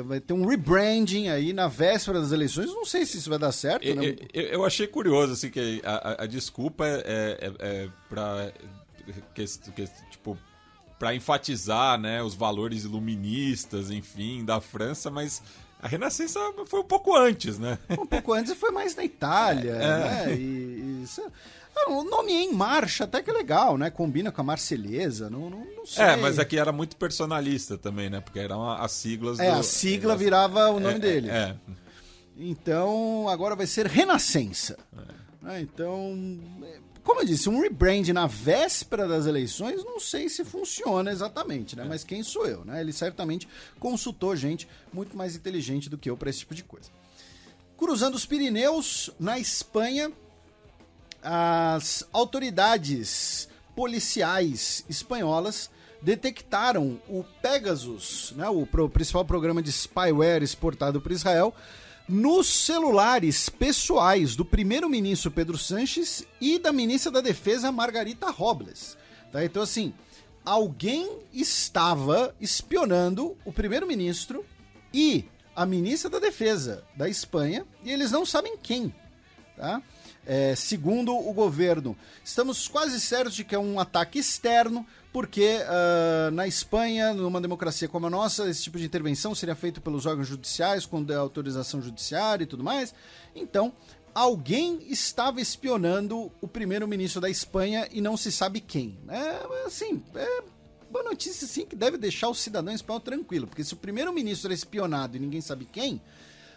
vai ter um rebranding aí na véspera das eleições. Não sei se isso vai dar certo, né? Eu achei curioso, assim, que a desculpa é para tipo, para enfatizar, né, os valores iluministas, enfim, da França, mas A Renascença foi um pouco antes, né? Um pouco antes foi mais na Itália, né? O nome Em Marcha até que é legal, né? Combina com a Marselhesa, não sei. Mas aqui era muito personalista também, né? Porque eram as siglas a sigla virava o nome dele. É. Então, agora vai ser Renascença. Então, como eu disse, um rebrand na véspera das eleições, não sei se funciona exatamente, né? Mas quem sou eu, né? Ele certamente consultou gente muito mais inteligente do que eu para esse tipo de coisa. Cruzando os Pirineus, na Espanha, as autoridades policiais espanholas detectaram o Pegasus, né, o principal programa de spyware exportado por Israel, nos celulares pessoais do primeiro-ministro Pedro Sánchez e da ministra da Defesa Margarita Robles. Tá? Então, assim, alguém estava espionando o primeiro-ministro e a ministra da Defesa da Espanha, e eles não sabem quem. Tá? Segundo o governo, estamos quase certos de que é um ataque externo, porque na Espanha, numa democracia como a nossa, esse tipo de intervenção seria feito pelos órgãos judiciais, com autorização judiciária e tudo mais. Então, alguém estava espionando o primeiro-ministro da Espanha e não se sabe quem. Boa notícia, sim, que deve deixar o cidadão espanhol tranquilo, porque se o primeiro-ministro é espionado e ninguém sabe quem,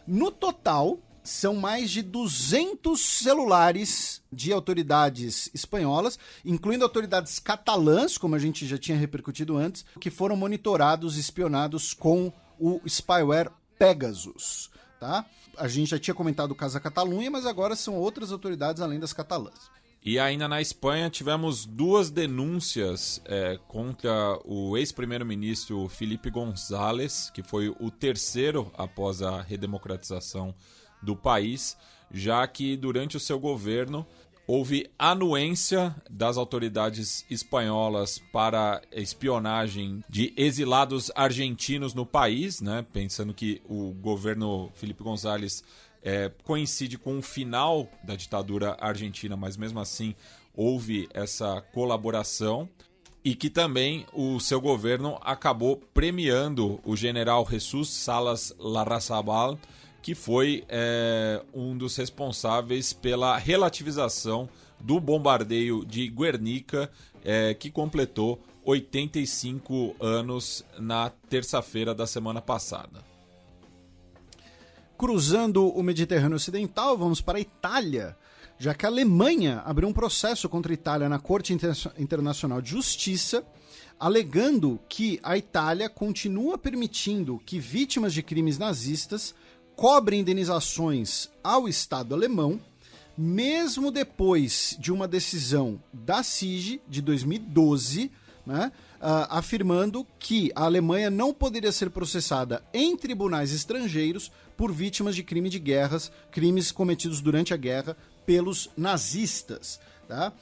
no total são mais de 200 celulares de autoridades espanholas, incluindo autoridades catalãs, como a gente já tinha repercutido antes, que foram monitorados e espionados com o spyware Pegasus. Tá? A gente já tinha comentado o caso da Catalunha, mas agora são outras autoridades além das catalãs. E ainda na Espanha tivemos 2 denúncias contra o ex-primeiro-ministro Felipe González, que foi o terceiro após a redemocratização do país, já que durante o seu governo houve anuência das autoridades espanholas para espionagem de exilados argentinos no país, né? Pensando que o governo Felipe González coincide com o final da ditadura argentina, mas mesmo assim houve essa colaboração. E que também o seu governo acabou premiando o general Jesús Salas Larrazabal, que foi um dos responsáveis pela relativização do bombardeio de Guernica, que completou 85 anos na terça-feira da semana passada. Cruzando o Mediterrâneo Ocidental, vamos para a Itália, já que a Alemanha abriu um processo contra a Itália na Corte Internacional de Justiça, alegando que a Itália continua permitindo que vítimas de crimes nazistas cobrem indenizações ao Estado alemão, mesmo depois de uma decisão da CIG de 2012, né, afirmando que a Alemanha não poderia ser processada em tribunais estrangeiros por vítimas de crime de guerras, crimes cometidos durante a guerra pelos nazistas. Tá?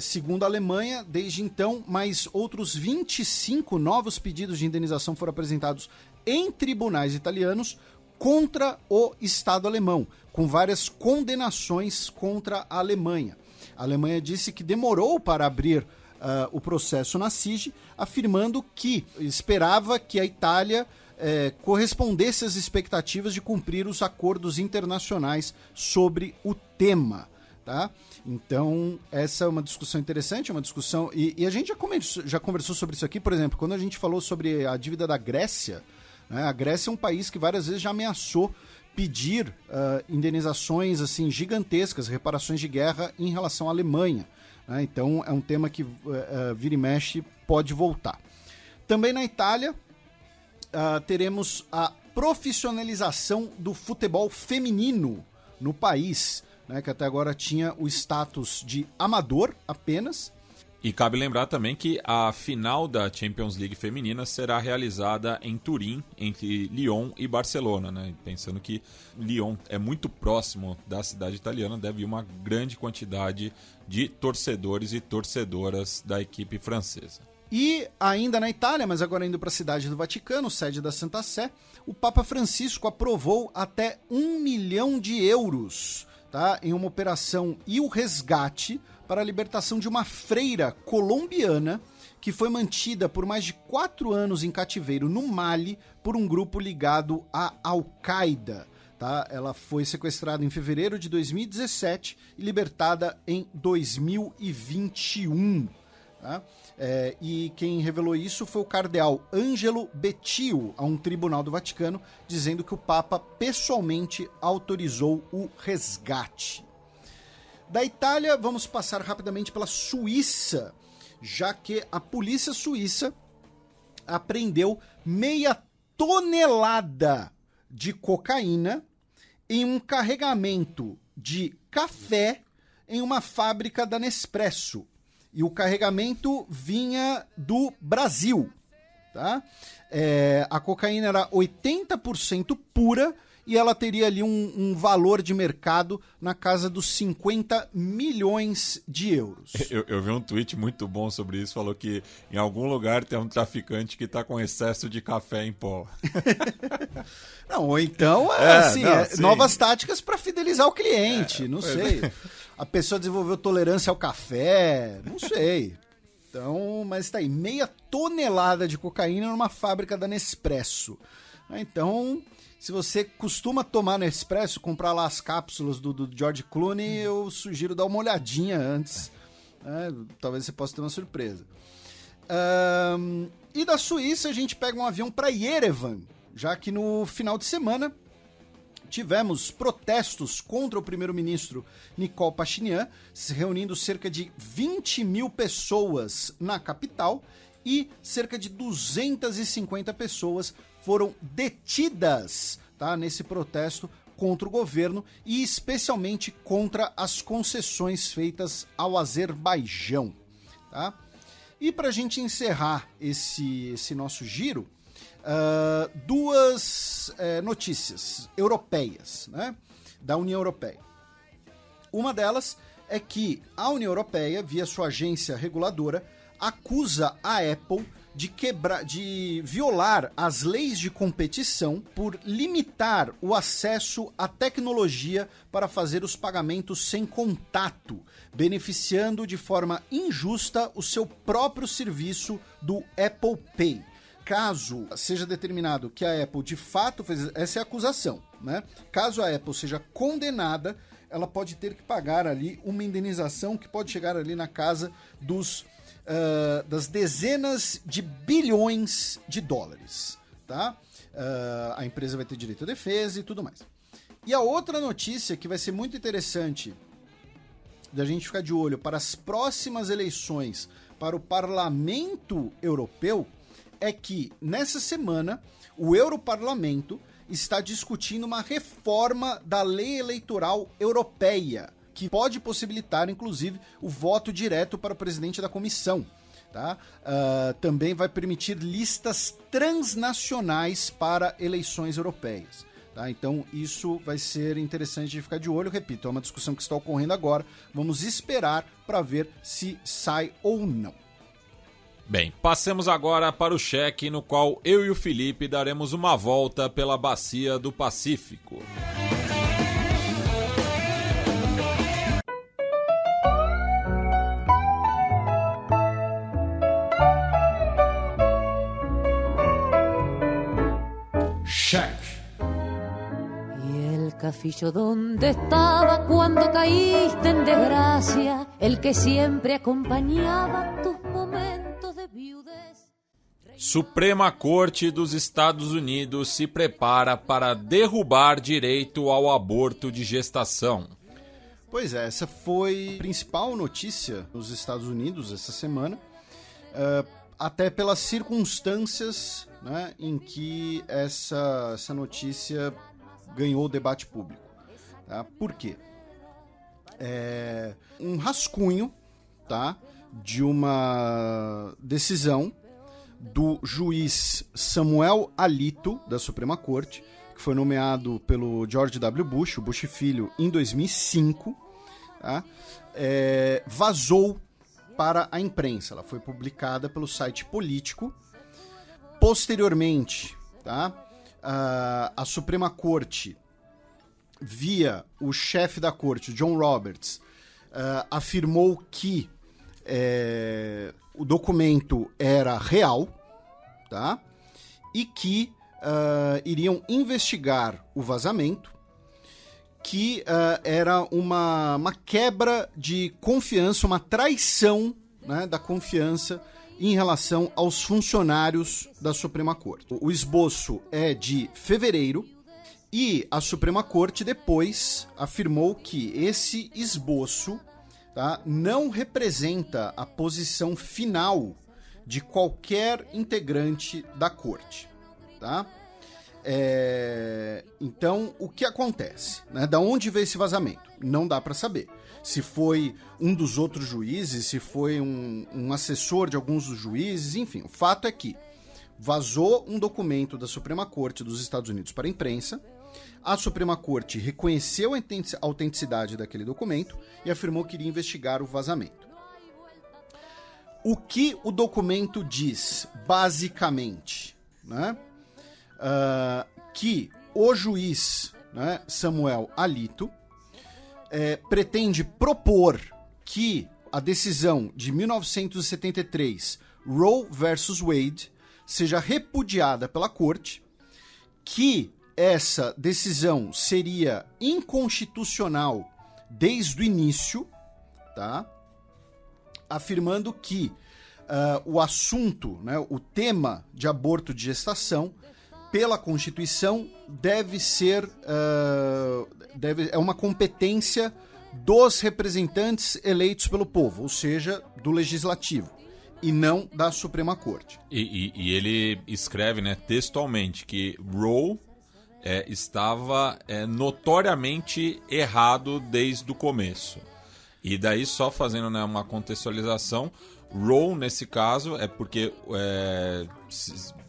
Segundo a Alemanha, desde então, mais outros 25 novos pedidos de indenização foram apresentados em tribunais italianos contra o Estado alemão, com várias condenações contra a Alemanha. A Alemanha disse que demorou para abrir o processo na CIG, afirmando que esperava que a Itália correspondesse às expectativas de cumprir os acordos internacionais sobre o tema. Tá? Então, essa é uma discussão interessante, uma discussão... E a gente já conversou sobre isso aqui, por exemplo, quando a gente falou sobre a dívida da Grécia, né? A Grécia é um país que várias vezes já ameaçou pedir indenizações assim, gigantescas, reparações de guerra em relação à Alemanha. Né? Então, é um tema que vira e mexe pode voltar. Também na Itália, teremos a profissionalização do futebol feminino no país, né, que até agora tinha o status de amador apenas. E cabe lembrar também que a final da Champions League feminina será realizada em Turim, entre Lyon e Barcelona, né? Pensando que Lyon é muito próximo da cidade italiana, deve ir uma grande quantidade de torcedores e torcedoras da equipe francesa. E ainda na Itália, mas agora indo para a cidade do Vaticano, sede da Santa Sé, o Papa Francisco aprovou até 1 milhão de euros, tá, em uma operação e o resgate para a libertação de uma freira colombiana que foi mantida por mais de 4 anos em cativeiro no Mali por um grupo ligado à Al-Qaeda. Tá? Ela foi sequestrada em fevereiro de 2017 e libertada em 2021. Tá? E quem revelou isso foi o cardeal Angelo Becciu a um tribunal do Vaticano, dizendo que o Papa pessoalmente autorizou o resgate. Da Itália, vamos passar rapidamente pela Suíça, já que a polícia suíça apreendeu 0,5 tonelada de cocaína em um carregamento de café em uma fábrica da Nespresso. E o carregamento vinha do Brasil. Tá? A cocaína era 80% pura e ela teria ali um valor de mercado na casa dos 50 milhões de euros. Eu vi um tweet muito bom sobre isso, falou que em algum lugar tem um traficante que está com excesso de café em pó. Não, ou então, novas táticas para fidelizar o cliente, não sei. A pessoa desenvolveu tolerância ao café, não sei. Então, mas tá aí, 0,5 tonelada de cocaína numa fábrica da Nespresso. Então, se você costuma tomar Nespresso, comprar lá as cápsulas do George Clooney, eu sugiro dar uma olhadinha antes. Talvez você possa ter uma surpresa. E da Suíça a gente pega um avião para Yerevan, já que no final de semana tivemos protestos contra o primeiro-ministro Nikol Pashinyan, se reunindo cerca de 20 mil pessoas na capital e cerca de 250 pessoas foram detidas, tá, nesse protesto contra o governo e especialmente contra as concessões feitas ao Azerbaijão. Tá? E para a gente encerrar esse nosso giro, duas notícias europeias, né, da União Europeia. Uma delas é que a União Europeia, via sua agência reguladora, acusa a Apple de violar as leis de competição por limitar o acesso à tecnologia para fazer os pagamentos sem contato, beneficiando de forma injusta o seu próprio serviço do Apple Pay. Caso seja determinado que a Apple de fato fez... Essa é a acusação, né? Caso a Apple seja condenada, ela pode ter que pagar ali uma indenização que pode chegar ali na casa das dezenas de bilhões de dólares. Tá? A empresa vai ter direito à defesa e tudo mais. E a outra notícia que vai ser muito interessante da gente ficar de olho para as próximas eleições para o Parlamento Europeu é que, nessa semana, o Europarlamento está discutindo uma reforma da lei eleitoral europeia, que pode possibilitar, inclusive, o voto direto para o presidente da comissão. Tá? Também vai permitir listas transnacionais para eleições europeias. Tá? Então, isso vai ser interessante de ficar de olho. Repito, é uma discussão que está ocorrendo agora. Vamos esperar para ver se sai ou não. Bem, passemos agora para o cheque, no qual eu e o Felipe daremos uma volta pela bacia do Pacífico. Cheque. Cafillo, ¿dónde estaba cuando caíste en desgracia? El que siempre acompañaba tus momentos de viudez. Suprema Corte dos Estados Unidos se prepara para derrubar direito ao aborto de gestação. Pois é, essa foi a principal notícia nos Estados Unidos essa semana, até pelas circunstâncias, né, em que essa notícia ganhou o debate público. Tá? Por quê? Um rascunho, tá, de uma decisão do juiz Samuel Alito, da Suprema Corte, que foi nomeado pelo George W. Bush, o Bush filho, em 2005, tá? Vazou para a imprensa. Ela foi publicada pelo site Político. Posteriormente, tá, a Suprema Corte, via o chefe da corte, John Roberts, afirmou que o documento era real, tá? E que iriam investigar o vazamento, que era uma quebra de confiança, uma traição, né, da confiança em relação aos funcionários da Suprema Corte. O esboço é de fevereiro e a Suprema Corte depois afirmou que esse esboço, tá, não representa a posição final de qualquer integrante da Corte. Tá? Então, o que acontece? Né? Da onde veio esse vazamento? Não dá para saber. Se foi um dos outros juízes, se foi um assessor de alguns dos juízes, enfim. O fato é que vazou um documento da Suprema Corte dos Estados Unidos para a imprensa, a Suprema Corte reconheceu a autenticidade daquele documento e afirmou que iria investigar o vazamento. O que o documento diz, basicamente, né? Que o juiz, né, Samuel Alito pretende propor que a decisão de 1973, Roe versus Wade, seja repudiada pela Corte, que essa decisão seria inconstitucional desde o início, tá? Afirmando que o assunto, né, o tema de aborto de gestação, pela Constituição, deve ser é uma competência dos representantes eleitos pelo povo, ou seja, do Legislativo, e não da Suprema Corte. E ele escreve, né, textualmente que Roe estava notoriamente errado desde o começo. E daí, só fazendo, né, uma contextualização, Roe, nesse caso, é porque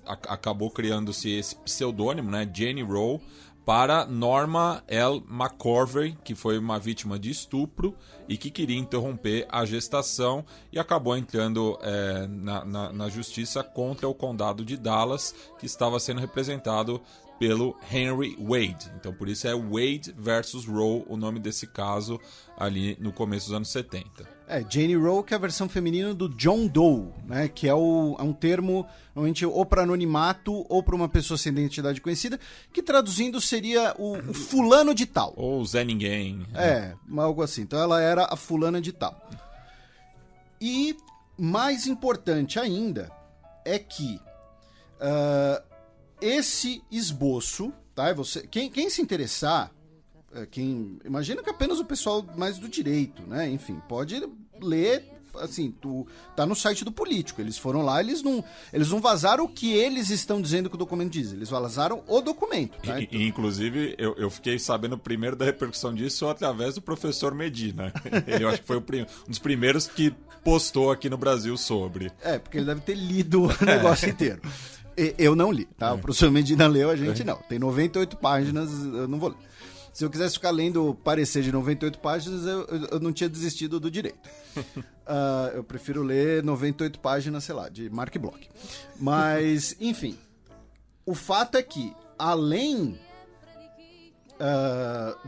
acabou criando-se esse pseudônimo, né, Jane Roe, para Norma L. McCorvey, que foi uma vítima de estupro e que queria interromper a gestação e acabou entrando na justiça contra o condado de Dallas, que estava sendo representado pelo Henry Wade. Então, por isso é Wade versus Roe, o nome desse caso ali no começo dos anos 70. Jane Roe, que é a versão feminina do John Doe, né, que é um termo, normalmente, ou para anonimato ou para uma pessoa sem identidade conhecida, que traduzindo seria o fulano de tal. Ou Zé Ninguém. Algo assim. Então ela era a fulana de tal. E, mais importante ainda, é que esse esboço, tá? Quem se interessar, imagina que apenas o pessoal mais do direito, né? Enfim, pode ler, assim, tá no site do Político. Eles foram lá, eles não vazaram o que eles estão dizendo que o documento diz, eles vazaram o documento. Tá? E inclusive, eu fiquei sabendo primeiro da repercussão disso através do professor Medina. Ele, eu acho que foi um dos primeiros que postou aqui no Brasil sobre. Porque ele deve ter lido o negócio inteiro. Eu não li, tá? O professor Medina leu, a gente não. Tem 98 páginas, eu não vou ler. Se eu quisesse ficar lendo parecer de 98 páginas, eu não tinha desistido do direito. Eu prefiro ler 98 páginas, sei lá, de Mark Bloch. Mas, enfim, o fato é que, além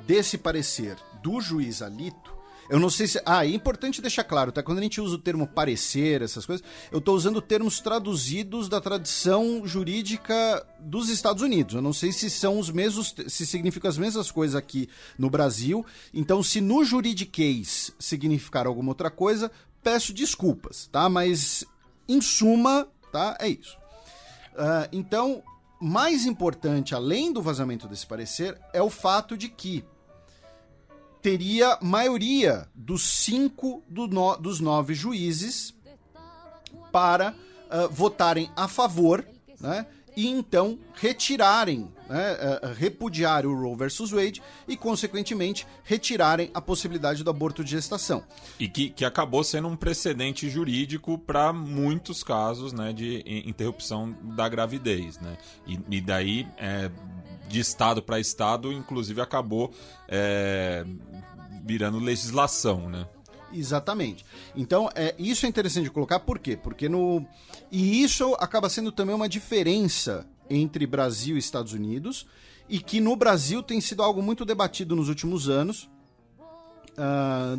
desse parecer do juiz Alito, eu não sei se... é importante deixar claro, tá? Quando a gente usa o termo parecer, essas coisas, eu tô usando termos traduzidos da tradição jurídica dos Estados Unidos. Eu não sei se são os mesmos, se significam as mesmas coisas aqui no Brasil. Então, se no juridiquês significar alguma outra coisa, peço desculpas, tá? Mas, em suma, tá? É isso. Então, mais importante, além do vazamento desse parecer, é o fato de que teria maioria dos 5 dos 9 juízes para votarem a favor, né, e então retirarem, né, repudiarem o Roe versus Wade e, consequentemente, retirarem a possibilidade do aborto de gestação. E que acabou sendo um precedente jurídico para muitos casos, né, de interrupção da gravidez. Né? E daí... de estado para estado, inclusive acabou virando legislação, né? Exatamente. Então, isso é interessante de colocar, por quê? E isso acaba sendo também uma diferença entre Brasil e Estados Unidos, e que no Brasil tem sido algo muito debatido nos últimos anos,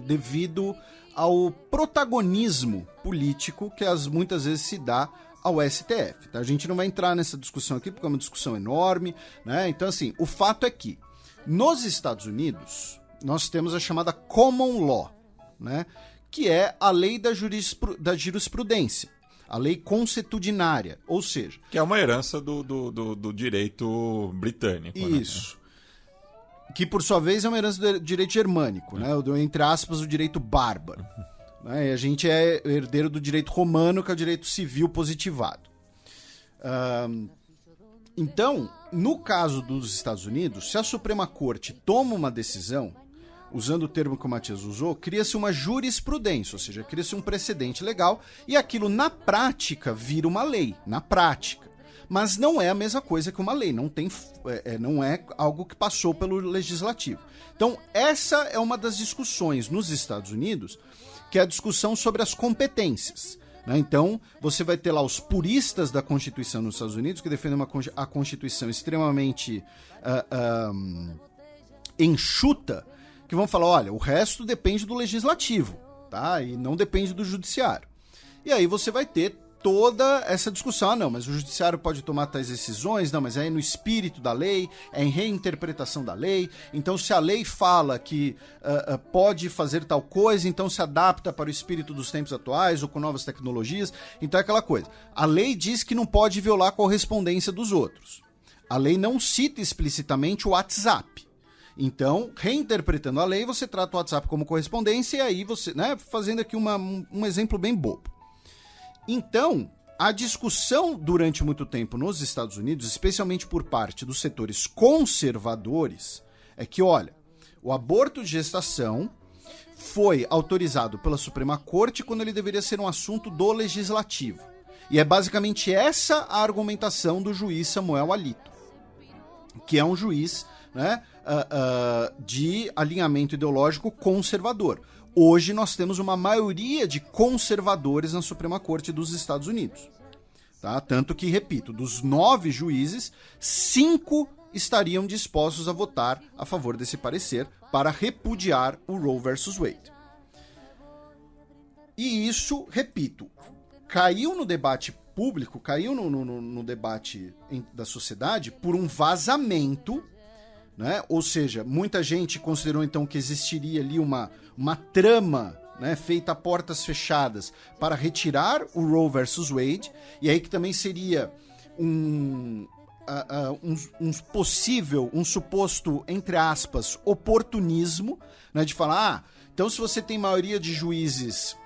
devido ao protagonismo político que muitas vezes se dá ao STF. Tá? A gente não vai entrar nessa discussão aqui porque é uma discussão enorme, né? Então, assim, o fato é que nos Estados Unidos nós temos a chamada Common Law, né? Que é a lei da jurisprudência, a lei consuetudinária, ou seja... Que é uma herança do direito britânico. Isso. Né? Que, por sua vez, é uma herança do direito germânico, né? Entre aspas, o direito bárbaro. Né? E a gente é herdeiro do direito romano, que é o direito civil positivado. Então, no caso dos Estados Unidos, se a Suprema Corte toma uma decisão, usando o termo que o Matias usou, cria-se uma jurisprudência, ou seja, cria-se um precedente legal e aquilo na prática vira uma lei, na prática. Mas não é a mesma coisa que uma lei, não é algo que passou pelo legislativo. Então, essa é uma das discussões nos Estados Unidos, que é a discussão sobre as competências. Né? Então, você vai ter lá os puristas da Constituição nos Estados Unidos, que defendem a Constituição extremamente enxuta, que vão falar, olha, o resto depende do legislativo, tá? E não depende do judiciário. E aí você vai ter toda essa discussão, não, mas o judiciário pode tomar tais decisões, não, mas é no espírito da lei, é em reinterpretação da lei, então se a lei fala que pode fazer tal coisa, então se adapta para o espírito dos tempos atuais ou com novas tecnologias, então é aquela coisa. A lei diz que não pode violar a correspondência dos outros. A lei não cita explicitamente o WhatsApp. Então, reinterpretando a lei, você trata o WhatsApp como correspondência e aí você, né, fazendo aqui um exemplo bem bobo. Então, a discussão durante muito tempo nos Estados Unidos, especialmente por parte dos setores conservadores, é que, olha, o aborto de gestação foi autorizado pela Suprema Corte quando ele deveria ser um assunto do legislativo. E é basicamente essa a argumentação do juiz Samuel Alito, que é um juiz, né, de alinhamento ideológico conservador. Hoje nós temos uma maioria de conservadores na Suprema Corte dos Estados Unidos. Tá? Tanto que, repito, dos 9 juízes, 5 estariam dispostos a votar a favor desse parecer para repudiar o Roe versus Wade. E isso, repito, caiu no debate público, caiu no debate da sociedade por um vazamento, né? Ou seja, muita gente considerou então que existiria ali uma trama, né, feita a portas fechadas para retirar o Roe versus Wade, e aí que também seria um suposto, entre aspas, oportunismo, né, de falar, então se você tem maioria de juízes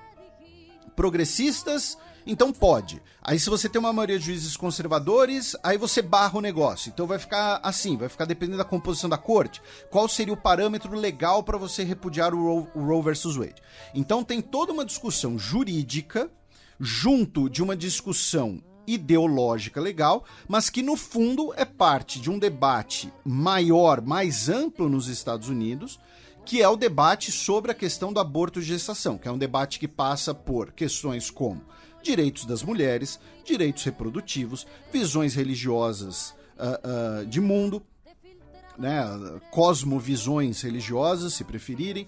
progressistas, então pode. Aí se você tem uma maioria de juízes conservadores, aí você barra o negócio. Então vai ficar assim, vai ficar dependendo da composição da corte. Qual seria o parâmetro legal para você repudiar o Roe versus Wade? Então tem toda uma discussão jurídica junto de uma discussão ideológica legal, mas que no fundo é parte de um debate maior, mais amplo nos Estados Unidos, que é o debate sobre a questão do aborto de gestação, que é um debate que passa por questões como direitos das mulheres, direitos reprodutivos, visões religiosas de mundo, né, cosmovisões religiosas, se preferirem.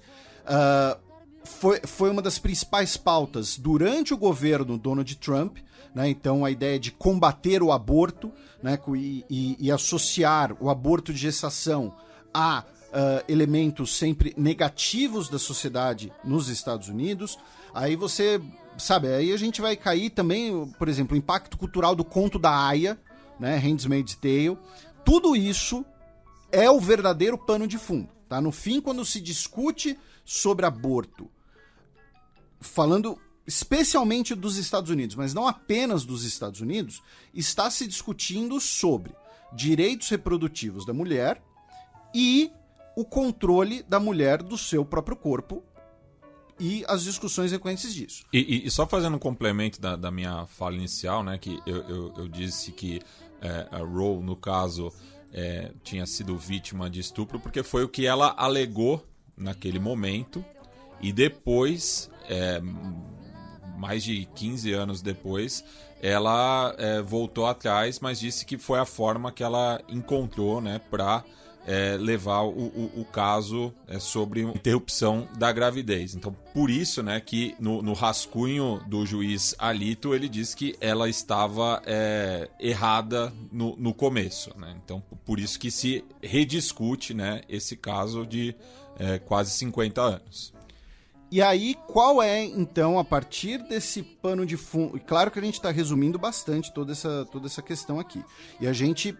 Foi uma das principais pautas durante o governo Donald Trump, né, então a ideia de combater o aborto, né, e associar o aborto de gestação a elementos sempre negativos da sociedade nos Estados Unidos. Aí você... sabe, aí a gente vai cair também, por exemplo, o impacto cultural do conto da Aya, né, Handmaid's Tale. Tudo isso é o verdadeiro pano de fundo, tá? No fim, quando se discute sobre aborto, falando especialmente dos Estados Unidos, mas não apenas dos Estados Unidos, está se discutindo sobre direitos reprodutivos da mulher e o controle da mulher do seu próprio corpo, e as discussões recorrentes disso. E só fazendo um complemento da minha fala inicial, né, que eu disse que a Roe, no caso, tinha sido vítima de estupro, porque foi o que ela alegou naquele momento, e depois, mais de 15 anos depois, ela voltou atrás, mas disse que foi a forma que ela encontrou, né, para levar o caso sobre interrupção da gravidez. Então, por isso, né, que no rascunho do juiz Alito, ele diz que ela estava errada no começo, né? Então, por isso que se rediscute, né, esse caso de quase 50 anos. E aí, qual é, então, a partir desse pano de fundo... Claro que a gente está resumindo bastante toda essa questão aqui. E a gente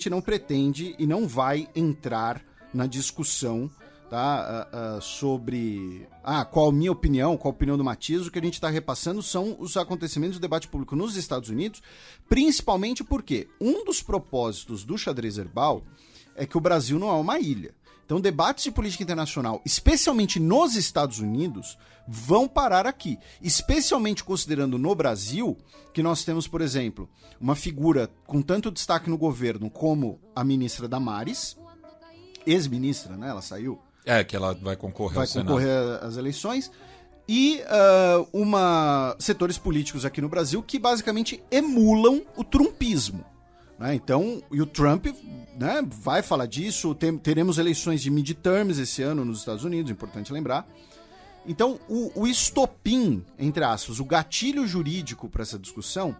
não pretende e não vai entrar na discussão, tá, sobre qual a minha opinião, qual a opinião do Matias. O que a gente está repassando são os acontecimentos do debate público nos Estados Unidos, principalmente porque um dos propósitos do Xadrez Herbal é que o Brasil não é uma ilha. Então, debates de política internacional, especialmente nos Estados Unidos, vão parar aqui. Especialmente considerando no Brasil, que nós temos, por exemplo, uma figura com tanto destaque no governo como a ministra Damares, ex-ministra, né? Ela saiu. Que ela vai concorrer ao Senado. Vai concorrer às eleições. E setores políticos aqui no Brasil que basicamente emulam o trumpismo. Né? Então, e o Trump, né, vai falar disso, teremos eleições de midterms esse ano nos Estados Unidos, importante lembrar. Então, o estopim, entre aspas, o gatilho jurídico para essa discussão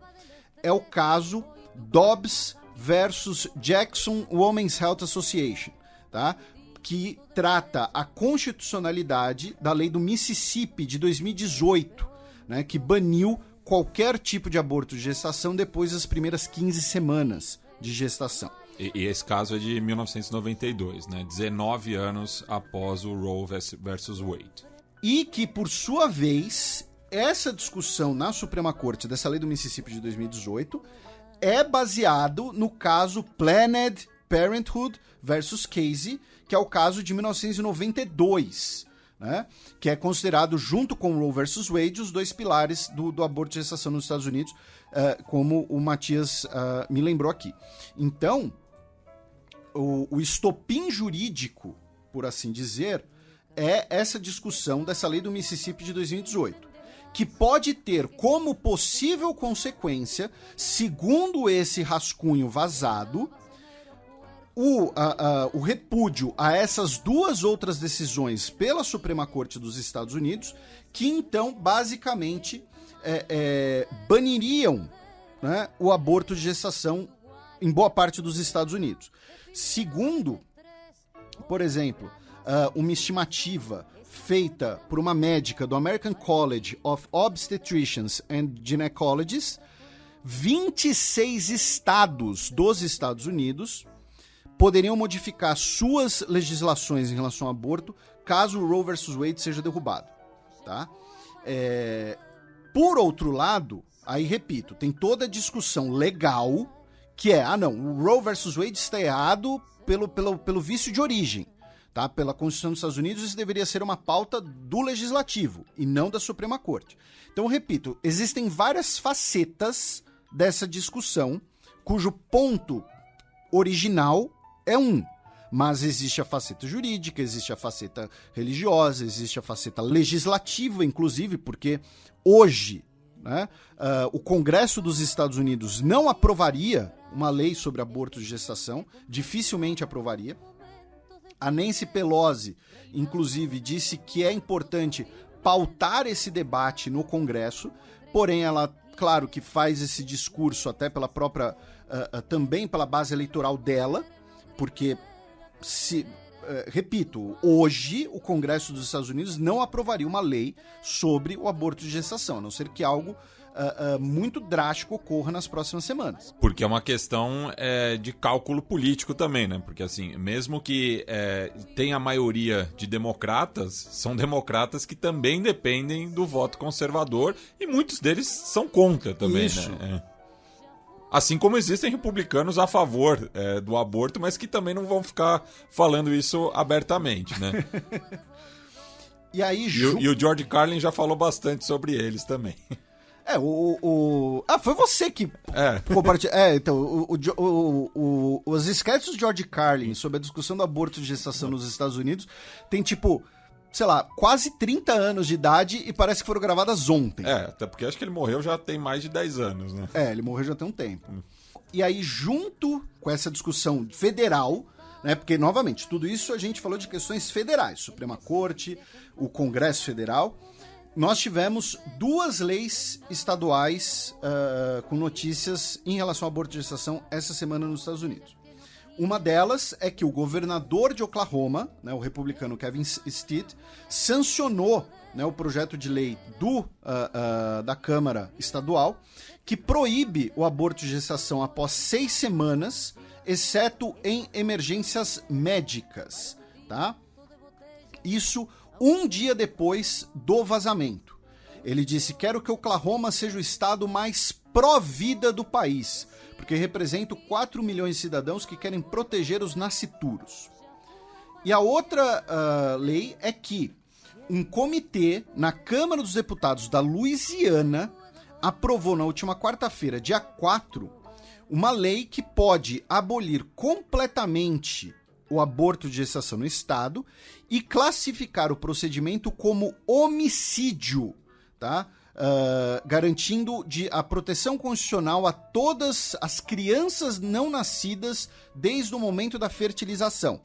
é o caso Dobbs versus Jackson Women's Health Association, tá? Que trata a constitucionalidade da lei do Mississippi de 2018, né, que baniu qualquer tipo de aborto de gestação depois das primeiras 15 semanas de gestação. E esse caso é de 1992, né? 19 anos após o Roe versus Wade. E que, por sua vez, essa discussão na Suprema Corte dessa lei do Mississippi de 2018 é baseado no caso Planned Parenthood versus Casey, que é o caso de 1992, né? Que é considerado, junto com o Roe versus Wade, os dois pilares do aborto de gestação nos Estados Unidos, como o Matias me lembrou aqui. Então, o estopim jurídico, por assim dizer, é essa discussão dessa lei do Mississippi de 2018, que pode ter como possível consequência, segundo esse rascunho vazado, o repúdio a essas duas outras decisões pela Suprema Corte dos Estados Unidos, que então, basicamente, baniriam, né, o aborto de gestação em boa parte dos Estados Unidos. Segundo, por exemplo, uma estimativa feita por uma médica do American College of Obstetricians and Gynecologists, 26 estados dos Estados Unidos poderiam modificar suas legislações em relação ao aborto caso o Roe versus Wade seja derrubado, tá? Por outro lado, aí repito, tem toda a discussão legal que o Roe versus Wade está errado pelo vício de origem, tá? Pela Constituição dos Estados Unidos, isso deveria ser uma pauta do Legislativo e não da Suprema Corte. Então, repito, existem várias facetas dessa discussão, cujo ponto original é mas existe a faceta jurídica, existe a faceta religiosa, existe a faceta legislativa, inclusive, porque hoje, né, o Congresso dos Estados Unidos não aprovaria uma lei sobre aborto de gestação, dificilmente aprovaria. A Nancy Pelosi, inclusive, disse que é importante pautar esse debate no Congresso, porém ela, claro, que faz esse discurso até pela própria, também pela base eleitoral dela, porque, repito, hoje o Congresso dos Estados Unidos não aprovaria uma lei sobre o aborto de gestação, a não ser que algo muito drástico ocorra nas próximas semanas. Porque é uma questão de cálculo político também, né? Porque, assim, mesmo que tenha a maioria de democratas, são democratas que também dependem do voto conservador e muitos deles são contra também, isso, né? Assim como existem republicanos a favor do aborto, mas que também não vão ficar falando isso abertamente, né? E aí, e o George Carlin já falou bastante sobre eles também. Foi você que compartilhou. Então, os sketches do George Carlin sobre a discussão do aborto de gestação nos Estados Unidos tem, tipo, sei lá, quase 30 anos de idade e parece que foram gravadas ontem. Até porque acho que ele morreu já tem mais de 10 anos, né? Ele morreu já tem um tempo. E aí, junto com essa discussão federal, né? Porque, novamente, tudo isso a gente falou de questões federais, Suprema Corte, o Congresso Federal. Nós tivemos 2 leis estaduais com notícias em relação ao aborto de gestação essa semana nos Estados Unidos. Uma delas é que o governador de Oklahoma, né, o republicano Kevin Stitt, sancionou, né, o projeto de lei da Câmara Estadual que proíbe o aborto de gestação após 6 semanas, exceto em emergências médicas, tá? Isso 1 dia depois do vazamento. Ele disse: quero que Oklahoma seja o estado mais pró-vida do país, porque representa 4 milhões de cidadãos que querem proteger os nascituros. E a outra lei é que um comitê na Câmara dos Deputados da Louisiana aprovou na última quarta-feira, dia 4, uma lei que pode abolir completamente o aborto de gestação no estado e classificar o procedimento como homicídio, tá? Garantindo a proteção constitucional a todas as crianças não nascidas desde o momento da fertilização.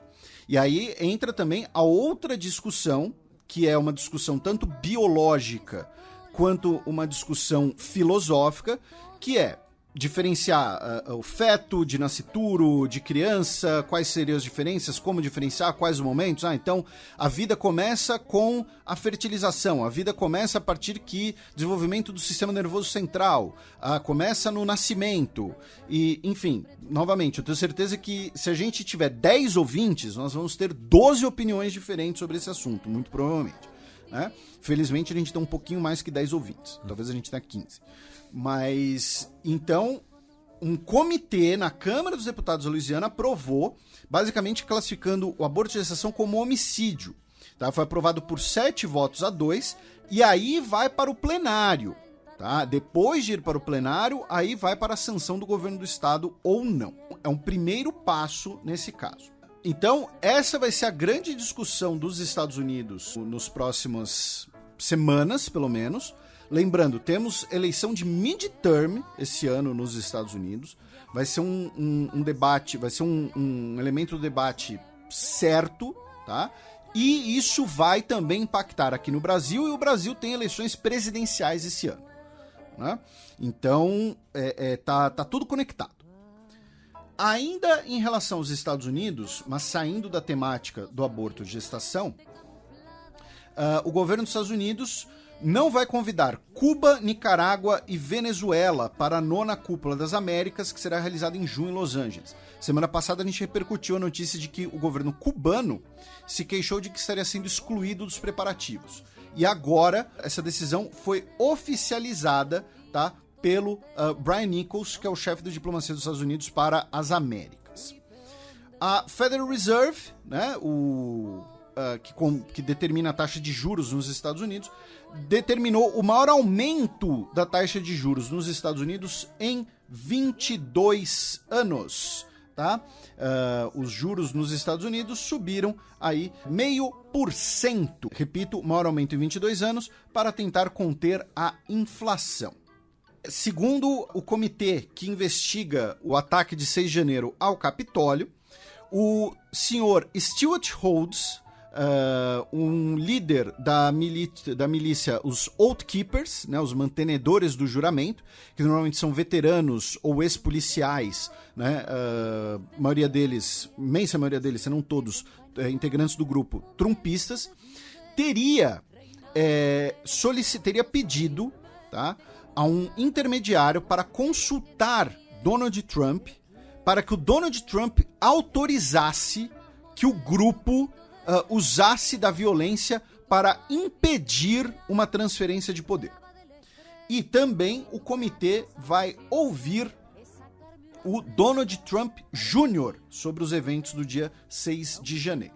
E aí entra também a outra discussão, que é uma discussão tanto biológica quanto uma discussão filosófica, que é diferenciar o feto de nascituro, de criança, quais seriam as diferenças, como diferenciar, quais os momentos. Então, a vida começa com a fertilização, a vida começa a partir que desenvolvimento do sistema nervoso central, começa no nascimento, e, enfim, novamente, eu tenho certeza que se a gente tiver 10 ouvintes, nós vamos ter 12 opiniões diferentes sobre esse assunto, muito provavelmente, né? Felizmente, a gente tem um pouquinho mais que 10 ouvintes, talvez a gente tenha 15. Mas, então, um comitê na Câmara dos Deputados da Louisiana aprovou, basicamente classificando o aborto de gestação como homicídio. Tá? Foi aprovado por 7-2, e aí vai para o plenário. Tá? Depois de ir para o plenário, aí vai para a sanção do governo do estado ou não. É um primeiro passo nesse caso. Então, essa vai ser a grande discussão dos Estados Unidos nos próximas semanas, pelo menos. Lembrando, temos eleição de midterm esse ano nos Estados Unidos. Vai ser um debate, vai ser um elemento do debate certo, tá? E isso vai também impactar aqui no Brasil, e o Brasil tem eleições presidenciais esse ano, né? Então, tá tudo conectado. Ainda em relação aos Estados Unidos, mas saindo da temática do aborto de gestação, o governo dos Estados Unidos não vai convidar Cuba, Nicarágua e Venezuela para a 9ª Cúpula das Américas, que será realizada em junho em Los Angeles. Semana passada a gente repercutiu a notícia de que o governo cubano se queixou de que estaria sendo excluído dos preparativos. E agora essa decisão foi oficializada, tá, pelo Brian Nichols, que é o chefe da diplomacia dos Estados Unidos para as Américas. A Federal Reserve, né, que determina a taxa de juros nos Estados Unidos, determinou o maior aumento da taxa de juros nos Estados Unidos em 22 anos. Tá? Os juros nos Estados Unidos subiram aí 0,5%. Repito, o maior aumento em 22 anos para tentar conter a inflação. Segundo o comitê que investiga o ataque de 6 de janeiro ao Capitólio, o senhor Stuart Rhodes, um líder da milícia, os Oath Keepers, né, os mantenedores do juramento, que normalmente são veteranos ou ex-policiais, né, imensa maioria deles, se não todos, integrantes do grupo trumpistas, teria pedido, tá, a um intermediário para consultar Donald Trump, para que o Donald Trump autorizasse que o grupo usasse da violência para impedir uma transferência de poder. E também o comitê vai ouvir o Donald Trump Jr. sobre os eventos do dia 6 de janeiro.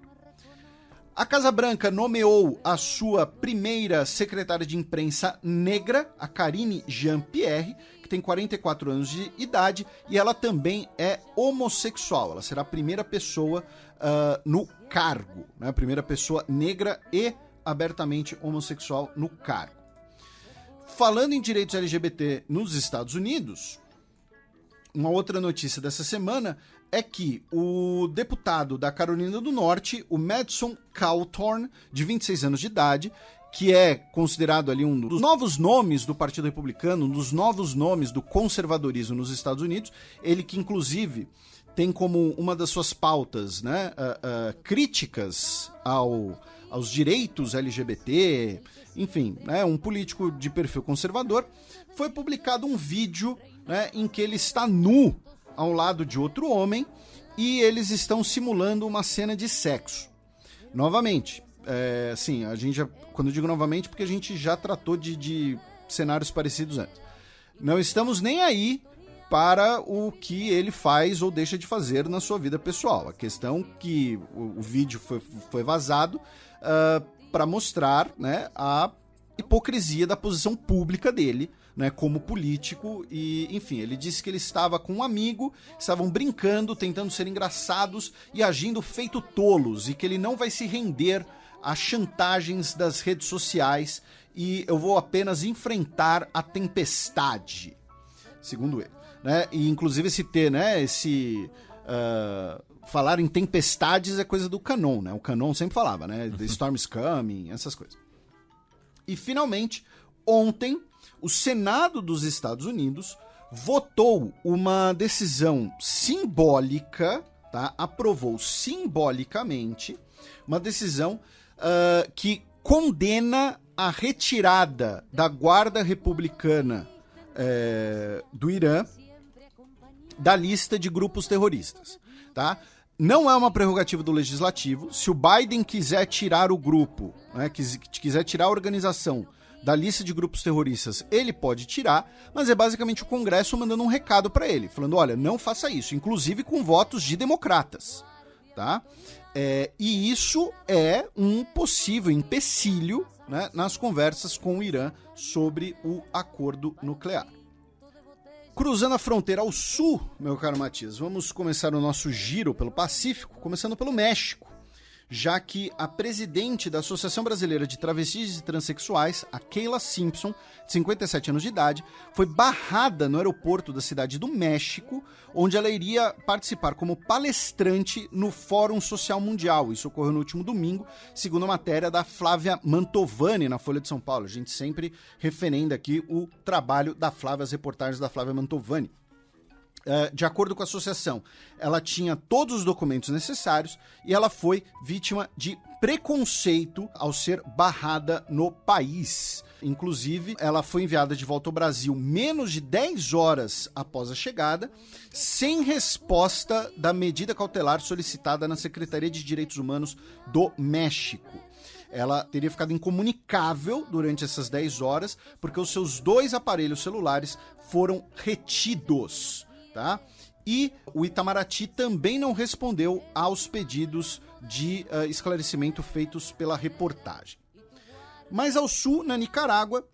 A Casa Branca nomeou a sua primeira secretária de imprensa negra, a Karine Jean-Pierre, que tem 44 anos de idade, e ela também é homossexual. Ela será a primeira pessoa no cargo, né? A primeira pessoa negra e abertamente homossexual no cargo. Falando em direitos LGBT nos Estados Unidos, uma outra notícia dessa semana é que o deputado da Carolina do Norte, o Madison Cawthorn, de 26 anos de idade, que é considerado ali um dos novos nomes do Partido Republicano, um dos novos nomes do conservadorismo nos Estados Unidos, ele que inclusive tem como uma das suas pautas, né, críticas aos direitos LGBT, enfim, né, um político de perfil conservador, foi publicado um vídeo, né, em que ele está nu ao lado de outro homem e eles estão simulando uma cena de sexo. Novamente, assim, a gente já, quando eu digo novamente, porque a gente já tratou de cenários parecidos antes. Não estamos nem aí para o que ele faz ou deixa de fazer na sua vida pessoal. A questão que o vídeo foi vazado para mostrar, né, a hipocrisia da posição pública dele, né, como político, e enfim, ele disse que ele estava com um amigo, estavam brincando, tentando ser engraçados e agindo feito tolos, e que ele não vai se render às chantagens das redes sociais e eu vou apenas enfrentar a tempestade, segundo ele, né? E inclusive falar em tempestades é coisa do Cannon, né? O Cannon sempre falava, né? The storm is coming, essas coisas. E finalmente, ontem, o Senado dos Estados Unidos votou uma decisão simbólica, tá? Aprovou simbolicamente uma decisão que condena a retirada da Guarda Republicana do Irã da lista de grupos terroristas, tá? Não é uma prerrogativa do legislativo. Se o Biden quiser tirar o grupo, né, quiser tirar a organização da lista de grupos terroristas, ele pode tirar, mas é basicamente o Congresso mandando um recado para ele, falando, olha, não faça isso, inclusive com votos de democratas, tá? E isso é um possível empecilho, né, nas conversas com o Irã sobre o acordo nuclear. Cruzando a fronteira ao sul, meu caro Matias, vamos começar o nosso giro pelo Pacífico, começando pelo México, já que a presidente da Associação Brasileira de Travestis e Transsexuais, a Keila Simpson, de 57 anos de idade, foi barrada no aeroporto da cidade do México, onde ela iria participar como palestrante no Fórum Social Mundial. Isso ocorreu no último domingo, segundo a matéria da Flávia Mantovani, na Folha de São Paulo. A gente sempre referenda aqui o trabalho da Flávia, as reportagens da Flávia Mantovani. De acordo com a associação, ela tinha todos os documentos necessários e ela foi vítima de preconceito ao ser barrada no país. Inclusive, ela foi enviada de volta ao Brasil menos de 10 horas após a chegada, sem resposta da medida cautelar solicitada na Secretaria de Direitos Humanos do México. Ela teria ficado incomunicável durante essas 10 horas, porque os seus 2 aparelhos celulares foram retidos. Tá? E o Itamaraty também não respondeu aos pedidos de esclarecimento feitos pela reportagem. Mais ao sul, na Nicarágua,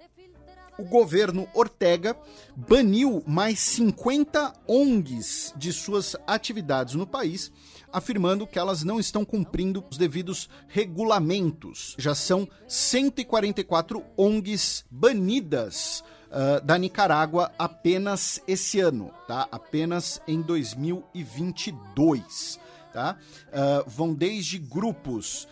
o governo Ortega baniu mais 50 ONGs de suas atividades no país, afirmando que elas não estão cumprindo os devidos regulamentos. Já são 144 ONGs banidas da Nicarágua apenas esse ano, tá? Apenas em 2022, tá? Vão desde grupos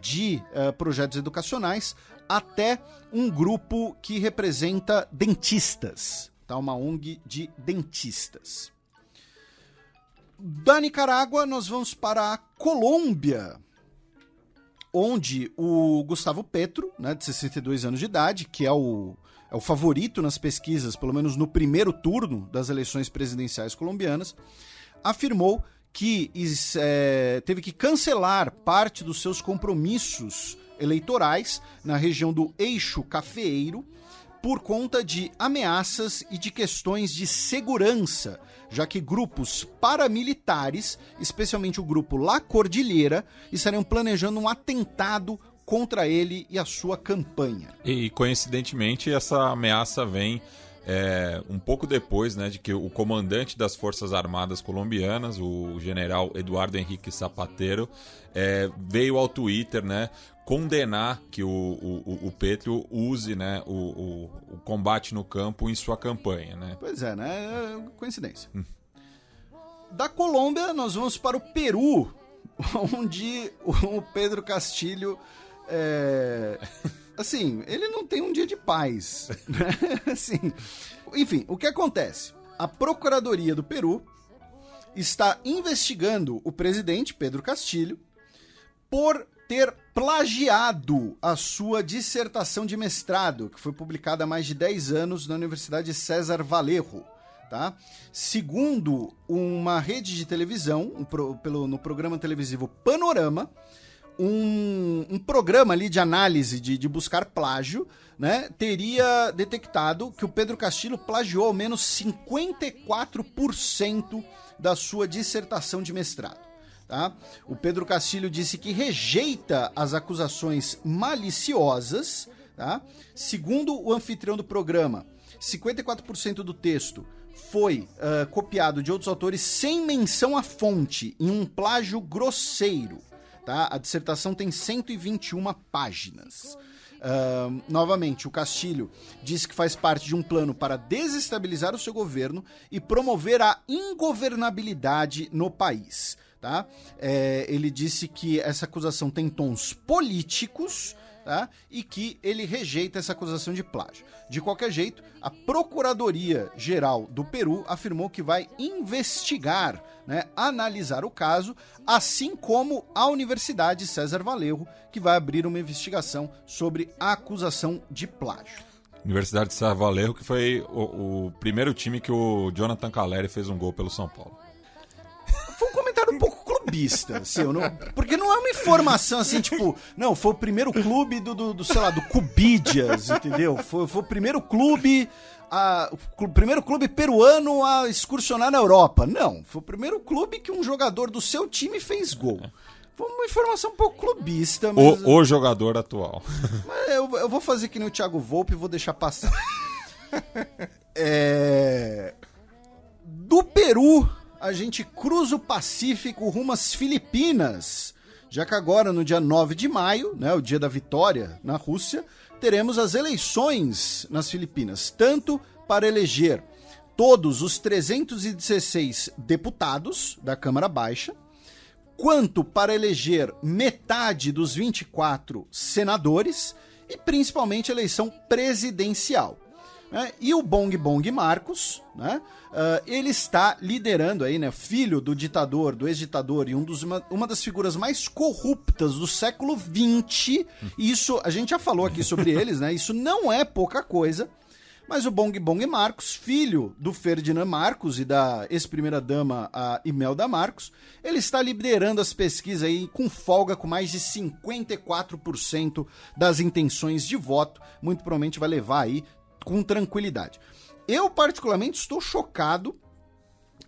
de projetos educacionais até um grupo que representa dentistas, tá? Uma ONG de dentistas. Da Nicarágua, nós vamos para a Colômbia, onde o Gustavo Petro, né, de 62 anos de idade, que é o favorito nas pesquisas, pelo menos no primeiro turno das eleições presidenciais colombianas, afirmou que teve que cancelar parte dos seus compromissos eleitorais na região do Eixo Cafeeiro por conta de ameaças e de questões de segurança, já que grupos paramilitares, especialmente o grupo La Cordillera, estariam planejando um atentado contra ele e a sua campanha. E coincidentemente essa ameaça vem um pouco depois, né, de que o comandante das Forças Armadas colombianas, o general Eduardo Henrique Zapatero, veio ao Twitter, né, condenar que o Petro use, né, o combate no campo em sua campanha, né? Pois é, né? Coincidência. Da Colômbia, nós vamos para o Peru, onde o Pedro Castilho, assim, ele não tem um dia de paz, né? Assim, enfim, o que acontece? A Procuradoria do Peru está investigando o presidente Pedro Castilho por ter plagiado a sua dissertação de mestrado, que foi publicada há mais de 10 anos na Universidade César Vallejo. Tá? Segundo uma rede de televisão, no programa televisivo Panorama, um programa ali de análise de buscar plágio, né, teria detectado que o Pedro Castilho plagiou ao menos 54% da sua dissertação de mestrado. Tá? O Pedro Castilho disse que rejeita as acusações maliciosas. Tá? Segundo o anfitrião do programa, 54% do texto foi copiado de outros autores sem menção à fonte, em um plágio grosseiro. Tá? A dissertação tem 121 páginas. Novamente, o Castilho disse que faz parte de um plano para desestabilizar o seu governo e promover a ingovernabilidade no país. Tá? Ele disse que essa acusação tem tons políticos, tá? E que ele rejeita essa acusação de plágio. De qualquer jeito, a Procuradoria-Geral do Peru afirmou que vai investigar, né, analisar o caso, assim como a Universidade César Vallejo, que vai abrir uma investigação sobre a acusação de plágio. Universidade César Vallejo, que foi o primeiro time que o Jonathan Calleri fez um gol pelo São Paulo. Foi um comentário um pouco clubista, assim, porque não é uma informação assim, tipo, não, foi o primeiro clube sei lá, do Cubidias, entendeu? Foi o primeiro clube, o primeiro clube peruano a excursionar na Europa. Não, foi o primeiro clube que um jogador do seu time fez gol. Foi uma informação um pouco clubista. Mas o jogador atual. Mas eu vou fazer que nem o Thiago Volpe e vou deixar passar. Do Peru, a gente cruza o Pacífico rumo às Filipinas, já que agora, no dia 9 de maio, né, o dia da vitória na Rússia, teremos as eleições nas Filipinas, tanto para eleger todos os 316 deputados da Câmara Baixa, quanto para eleger metade dos 24 senadores e principalmente a eleição presidencial. E o Bong Bong Marcos, né, ele está liderando aí, né, filho do ditador, do ex-ditador e uma das figuras mais corruptas do século XX. Isso, a gente já falou aqui sobre eles, né, isso não é pouca coisa, mas o Bong Bong Marcos, filho do Ferdinand Marcos e da ex-primeira-dama, a Imelda Marcos, ele está liderando as pesquisas aí com folga, com mais de 54% das intenções de voto, muito provavelmente vai levar aí com tranquilidade. Eu, particularmente, estou chocado,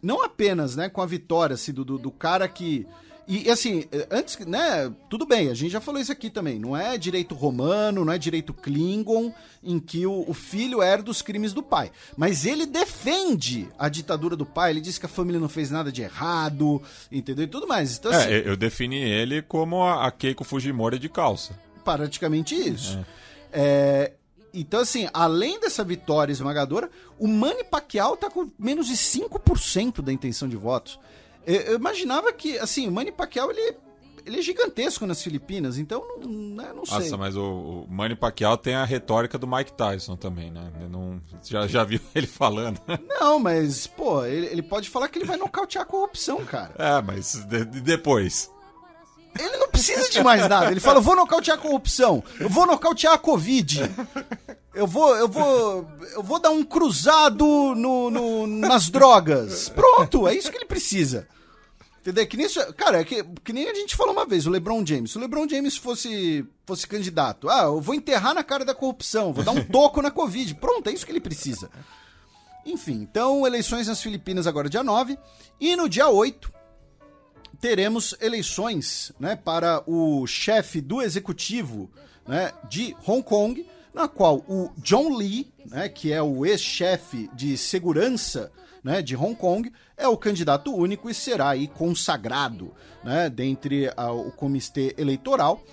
não apenas, né, com a vitória assim, do cara que... E assim, antes, né, tudo bem, a gente já falou isso aqui também, não é direito romano, não é direito Klingon, em que o filho herda os crimes do pai. Mas ele defende a ditadura do pai, ele diz que a família não fez nada de errado, entendeu? E tudo mais. Então, assim, eu defini ele como a Keiko Fujimori de calça. Praticamente isso. Então, assim, além dessa vitória esmagadora, o Manny Pacquiao tá com menos de 5% da intenção de votos. Eu imaginava que, assim, o Manny Pacquiao, ele é gigantesco nas Filipinas, então não sei. Nossa, mas o Manny Pacquiao tem a retórica do Mike Tyson também, né? Já viu ele falando? Não, mas, pô, ele pode falar que ele vai nocautear a corrupção, cara. Mas depois... Ele não precisa de mais nada. Ele fala, eu vou nocautear a corrupção, eu vou nocautear a Covid, eu vou dar um cruzado nas drogas. Pronto, é isso que ele precisa. Entendeu? Que nem isso, cara, que nem a gente falou uma vez, o LeBron James. Se o LeBron James fosse candidato, eu vou enterrar na cara da corrupção, vou dar um toco na Covid. Pronto, é isso que ele precisa. Enfim, então, eleições nas Filipinas agora dia 9, e no dia 8, teremos eleições, né, para o chefe do executivo, né, de Hong Kong, na qual o John Lee, né, que é o ex-chefe de segurança, né, de Hong Kong, é o candidato único e será aí consagrado, né, dentre o comitê eleitoral.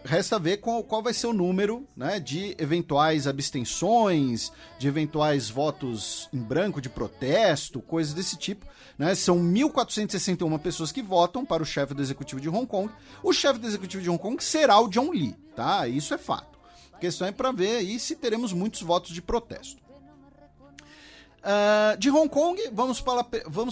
Resta ver qual vai ser o número, né, de eventuais abstenções, de eventuais votos em branco, de protesto, coisas desse tipo. Né? São 1.461 pessoas que votam para o chefe do executivo de Hong Kong. O chefe do executivo de Hong Kong será o John Lee, tá? Isso é fato. A questão é para ver aí se teremos muitos votos de protesto. De Hong Kong, vamos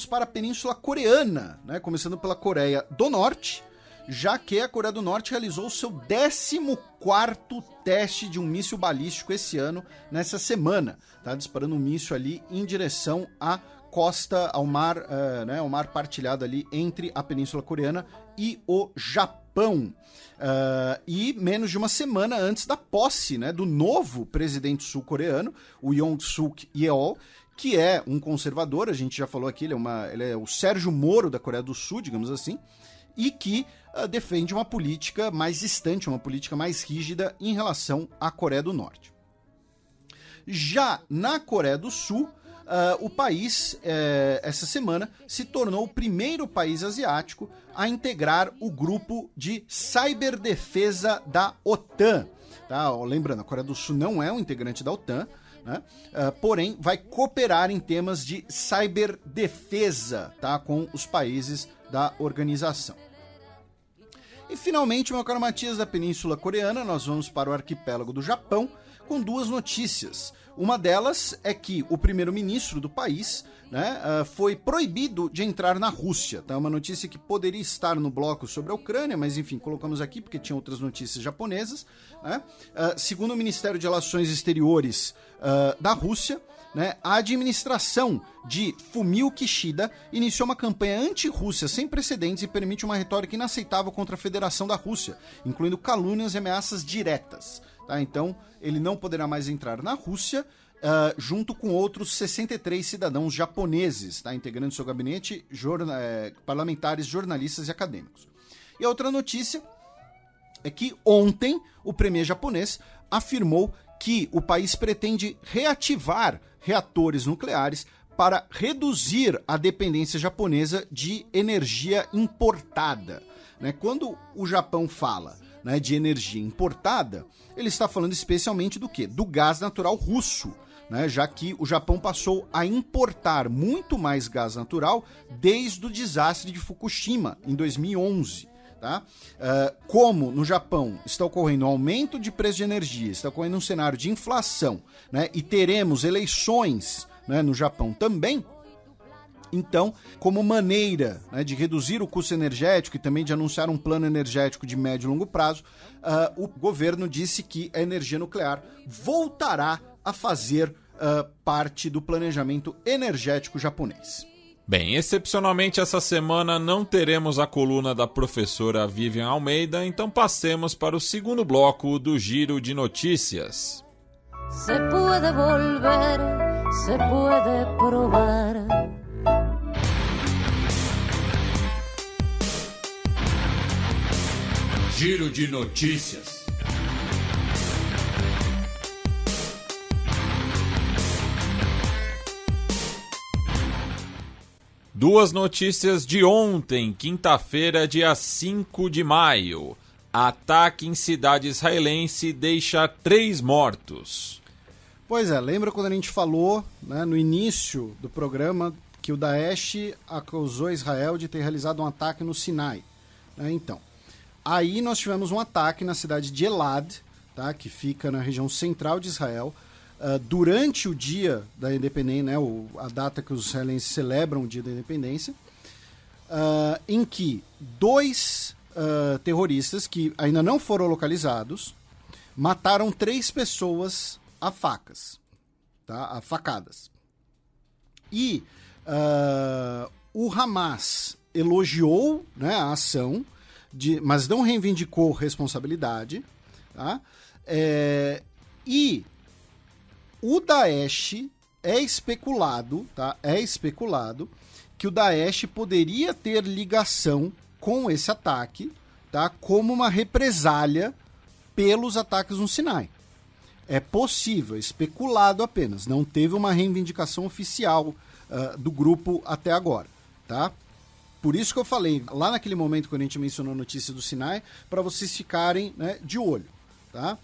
para a Península Coreana, né? Começando pela Coreia do Norte, já que a Coreia do Norte realizou o seu 14º teste de um míssil balístico esse ano, nessa semana. Tá disparando um míssil ali em direção à costa, ao mar, né, ao mar partilhado ali entre a Península Coreana e o Japão. E menos de uma semana antes da posse, né, do novo presidente sul-coreano, o Yoon Suk Yeol, que é um conservador, a gente já falou aqui, ele é o Sérgio Moro da Coreia do Sul, digamos assim, e que defende uma política mais distante, uma política mais rígida em relação à Coreia do Norte. Já na Coreia do Sul, o país, essa semana, se tornou o primeiro país asiático a integrar o grupo de ciberdefesa da OTAN. Tá? Lembrando, a Coreia do Sul não é um integrante da OTAN, né? Porém vai cooperar em temas de ciberdefesa, tá? Com os países da organização. E finalmente, meu caro Matias, da Península Coreana, nós vamos para o arquipélago do Japão com duas notícias. Uma delas é que o primeiro-ministro do país, né, foi proibido de entrar na Rússia. Tá? Uma notícia que poderia estar no bloco sobre a Ucrânia, mas enfim, colocamos aqui porque tinha outras notícias japonesas. Né? Segundo o Ministério de Relações Exteriores da Rússia, né, a administração de Fumio Kishida iniciou uma campanha anti-Rússia sem precedentes e permite uma retórica inaceitável contra a Federação da Rússia, incluindo calúnias e ameaças diretas. Tá? Então, ele não poderá mais entrar na Rússia, junto com outros 63 cidadãos japoneses, tá? Integrando seu gabinete, parlamentares, jornalistas e acadêmicos. E a outra notícia é que ontem o premier japonês afirmou que o país pretende reativar reatores nucleares para reduzir a dependência japonesa de energia importada. Né? Quando o Japão fala, né, de energia importada, ele está falando especialmente do quê? Do gás natural russo, né? Já que o Japão passou a importar muito mais gás natural desde o desastre de Fukushima, em 2011. Tá? Como no Japão está ocorrendo um aumento de preço de energia, está ocorrendo um cenário de inflação, né, e teremos eleições, né, no Japão também, então, como maneira, né, de reduzir o custo energético e também de anunciar um plano energético de médio e longo prazo, o governo disse que a energia nuclear voltará a fazer parte do planejamento energético japonês. Bem, excepcionalmente essa semana não teremos a coluna da professora Vivian Almeida, então passemos para o segundo bloco do Giro de Notícias. Se puede volver, se puede provar. Giro de Notícias. Duas notícias de ontem, quinta-feira, dia 5 de maio. Ataque em cidade israelense deixa 3 mortos. Pois é, lembra quando a gente falou, né, no início do programa que o Daesh acusou Israel de ter realizado um ataque no Sinai? Né, então, aí nós tivemos um ataque na cidade de Elad, tá, que fica na região central de Israel, durante o dia da independência, né, a data que os israelenses celebram o dia da independência, em que 2 terroristas, que ainda não foram localizados, mataram 3 pessoas a facas, tá, a facadas. E o Hamas elogiou, né, a ação, mas não reivindicou responsabilidade, tá? E o Daesh é especulado, tá? É especulado que o Daesh poderia ter ligação com esse ataque, tá? Como uma represália pelos ataques no Sinai. É possível, especulado apenas. Não teve uma reivindicação oficial do grupo até agora, tá? Por isso que eu falei, lá naquele momento quando a gente mencionou a notícia do Sinai, para vocês ficarem, né, de olho, tá?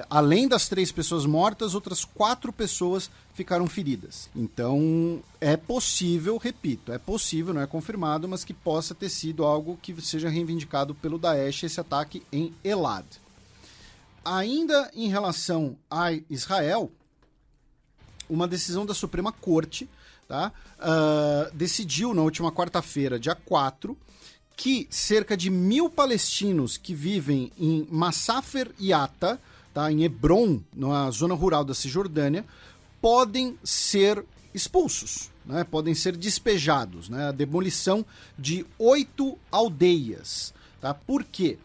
Além das 3 pessoas mortas, outras 4 pessoas ficaram feridas. Então, é possível, repito, é possível, não é confirmado, mas que possa ter sido algo que seja reivindicado pelo Daesh, esse ataque em Elad. Ainda em relação a Israel, uma decisão da Suprema Corte, tá, decidiu na última quarta-feira, dia 4, que cerca de 1.000 palestinos que vivem em Massafer Yatta, tá, em Hebron, na zona rural da Cisjordânia, podem ser expulsos, né, podem ser despejados, né, a demolição de 8 aldeias. Tá? Por quê?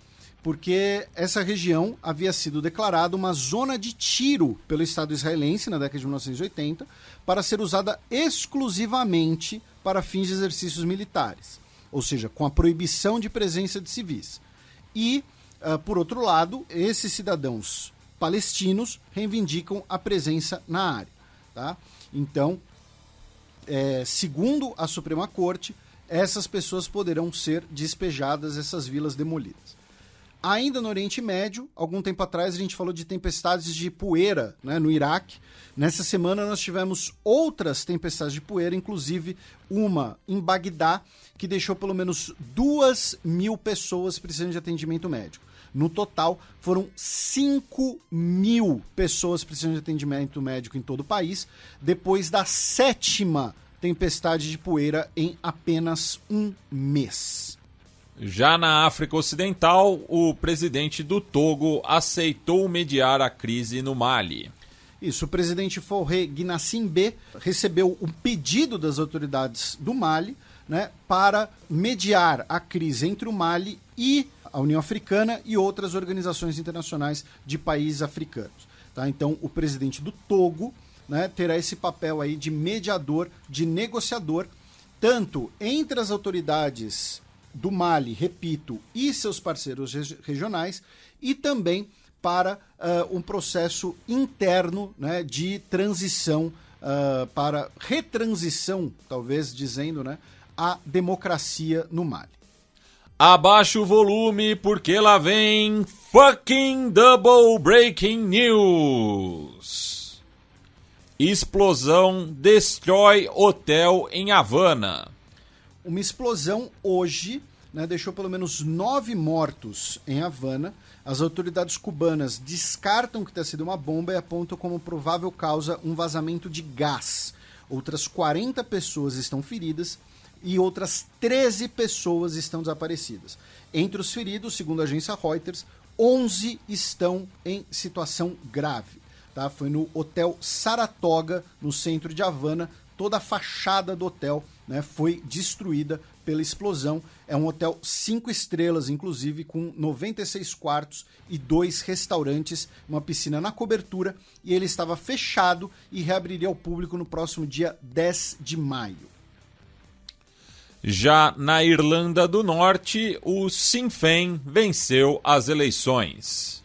Porque essa região havia sido declarada uma zona de tiro pelo Estado israelense na década de 1980 para ser usada exclusivamente para fins de exercícios militares, ou seja, com a proibição de presença de civis. E, por outro lado, esses cidadãos palestinos reivindicam a presença na área. Tá? Então, segundo a Suprema Corte, essas pessoas poderão ser despejadas, essas vilas demolidas. Ainda no Oriente Médio, algum tempo atrás a gente falou de tempestades de poeira, né, no Iraque. Nessa semana nós tivemos outras tempestades de poeira, inclusive uma em Bagdá, que deixou pelo menos 2.000 pessoas precisando de atendimento médico. No total, foram 5.000 pessoas precisando de atendimento médico em todo o país, depois da 7ª tempestade de poeira em apenas um mês. Já na África Ocidental, o presidente do Togo aceitou mediar a crise no Mali. Isso, o presidente Faure Gnassingbé recebeu um pedido das autoridades do Mali, né, para mediar a crise entre o Mali e a União Africana e outras organizações internacionais de países africanos. Tá? Então, o presidente do Togo, né, terá esse papel aí de mediador, de negociador, tanto entre as autoridades do Mali, repito, e seus parceiros regionais, e também para um processo interno, né, de transição, para retransição, talvez dizendo, né, a democracia no Mali. Abaixa o volume porque lá vem fucking double breaking news. Explosão destrói hotel em Havana. Uma explosão hoje, né, deixou pelo menos 9 mortos em Havana. As autoridades cubanas descartam que tenha sido uma bomba e apontam como provável causa um vazamento de gás. Outras 40 pessoas estão feridas e outras 13 pessoas estão desaparecidas. Entre os feridos, segundo a agência Reuters, 11 estão em situação grave. Tá? Foi no Hotel Saratoga, no centro de Havana. Toda a fachada do hotel, né, foi destruída pela explosão. É um hotel 5 estrelas, inclusive, com 96 quartos e 2 restaurantes, uma piscina na cobertura, e ele estava fechado e reabriria ao público no próximo dia 10 de maio. Já na Irlanda do Norte, o Sinn Féin venceu as eleições.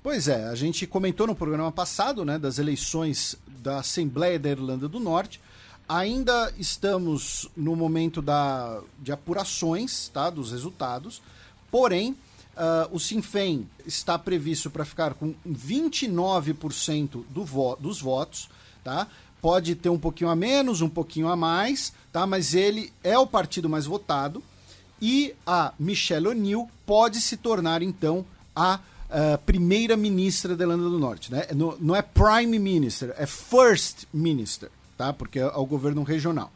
Pois é, a gente comentou no programa passado, né, das eleições da Assembleia da Irlanda do Norte. Ainda estamos no momento de apurações, tá, dos resultados, porém o Sinn Féin está previsto para ficar com 29% dos votos, tá? Pode ter um pouquinho a menos, um pouquinho a mais, tá? Mas ele é o partido mais votado e a Michelle O'Neill pode se tornar, então, a primeira-ministra da Irlanda do Norte, né? Não é Prime Minister, é First Minister, tá? Porque é o governo regional.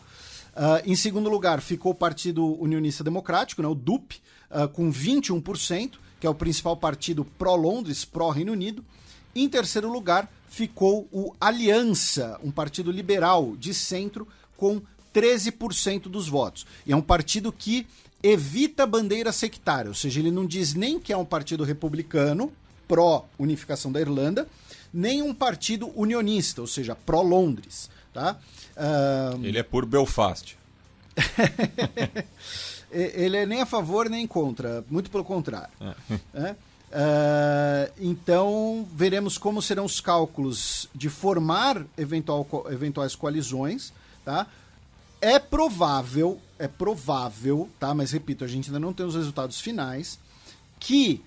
Em segundo lugar, ficou o Partido Unionista Democrático, né? O DUP, com 21%, que é o principal partido pró-Londres, pró-Reino Unido. Em terceiro lugar, ficou o Aliança, um partido liberal de centro, com 13% dos votos. E é um partido que evita a bandeira sectária, ou seja, ele não diz nem que é um partido republicano, pró-unificação da Irlanda, nem um partido unionista, ou seja, pró-Londres. Tá? Ele é por Belfast. Ele é nem a favor nem contra, muito pelo contrário. Então, veremos como serão os cálculos de formar eventuais coalizões, tá? É provável, tá? Mas repito, a gente ainda não tem os resultados finais, que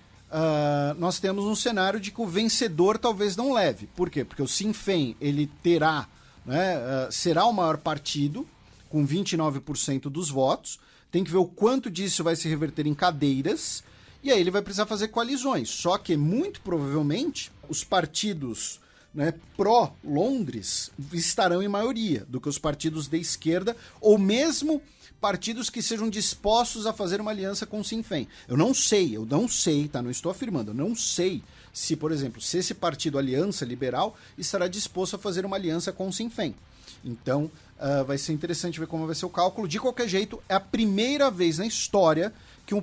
nós temos um cenário de que o vencedor talvez não leve. Por quê? Porque o Sinn Féin, ele terá, né, será o maior partido, com 29% dos votos. Tem que ver o quanto disso vai se reverter em cadeiras, e aí ele vai precisar fazer coalizões. Só que, muito provavelmente, os partidos, né, pró-Londres estarão em maioria do que os partidos de esquerda, ou mesmo partidos que sejam dispostos a fazer uma aliança com o Sinn Féin. Eu não sei, tá? Não estou afirmando, eu não sei se, por exemplo, se esse partido Aliança Liberal estará disposto a fazer uma aliança com o Sinn Féin. Então, vai ser interessante ver como vai ser o cálculo. De qualquer jeito, é a primeira vez na história que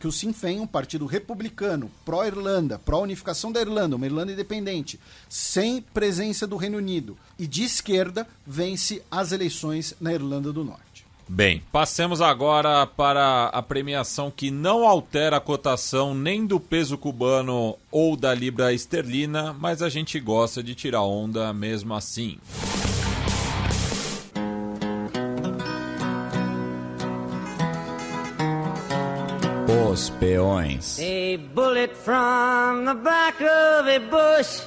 o Sinn Féin, um partido republicano, pró-Irlanda, pró-unificação da Irlanda, uma Irlanda independente, sem presença do Reino Unido e de esquerda, vence as eleições na Irlanda do Norte. Bem, passemos agora para a premiação que não altera a cotação nem do peso cubano ou da libra esterlina, mas a gente gosta de tirar onda mesmo assim. Os peões. A bullet from the back of a bush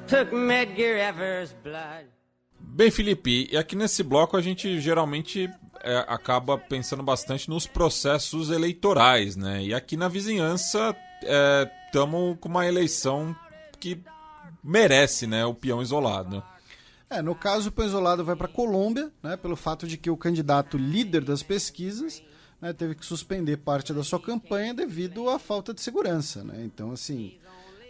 took Medgar Evers' blood. Bem, Felipe, e aqui nesse bloco a gente geralmente acaba pensando bastante nos processos eleitorais, né? E aqui na vizinhança estamos com uma eleição que merece, né, o peão isolado. No caso, o peão isolado vai para a Colômbia, né, pelo fato de que o candidato líder das pesquisas, né, teve que suspender parte da sua campanha devido à falta de segurança, né? Então, assim,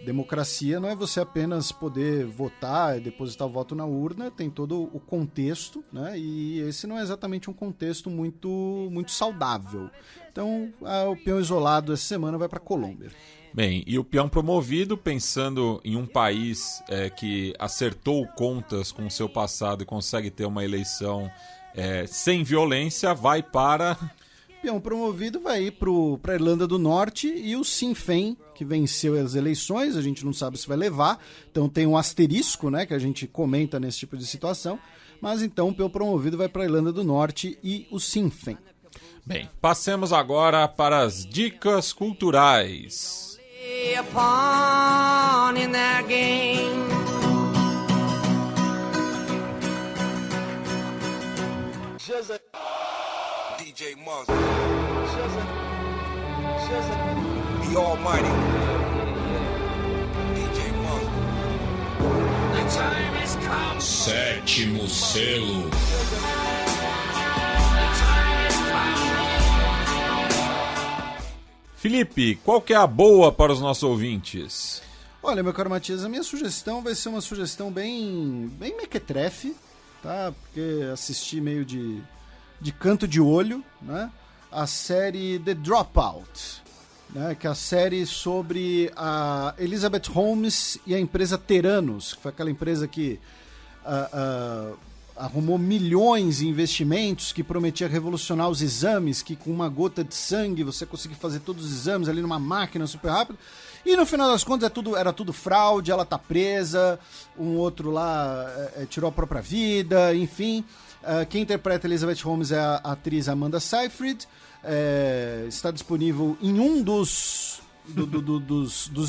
democracia não é você apenas poder votar e depositar o voto na urna, tem todo o contexto, né? E esse não é exatamente um contexto muito saudável. Então, o peão isolado essa semana vai para a Colômbia. Bem, e o peão promovido, pensando em um país que acertou contas com o seu passado e consegue ter uma eleição sem violência, vai para... O peão promovido vai ir para a Irlanda do Norte, e o Sinn Féin, que venceu as eleições, a gente não sabe se vai levar, então tem um asterisco, né, que a gente comenta nesse tipo de situação, mas então o peão promovido vai para a Irlanda do Norte e o Sinn Féin. Bem, passemos agora para as dicas culturais. DJ Monster, the Almighty, DJ Monster. The time has come. Sétimo selo. Felipe, qual que é a boa para os nossos ouvintes? Olha, meu caro Matias, a minha sugestão vai ser uma sugestão bem mequetrefe, tá? Porque assisti meio de canto de olho, né? A série The Dropout, né? Que é a série sobre a Elizabeth Holmes e a empresa Theranos, que foi aquela empresa que arrumou milhões em investimentos, que prometia revolucionar os exames, que com uma gota de sangue você conseguia fazer todos os exames ali numa máquina super rápido. E no final das contas era tudo fraude, ela tá presa, um outro lá tirou a própria vida, enfim. Quem interpreta Elizabeth Holmes é a atriz Amanda Seyfried. Está disponível em um dos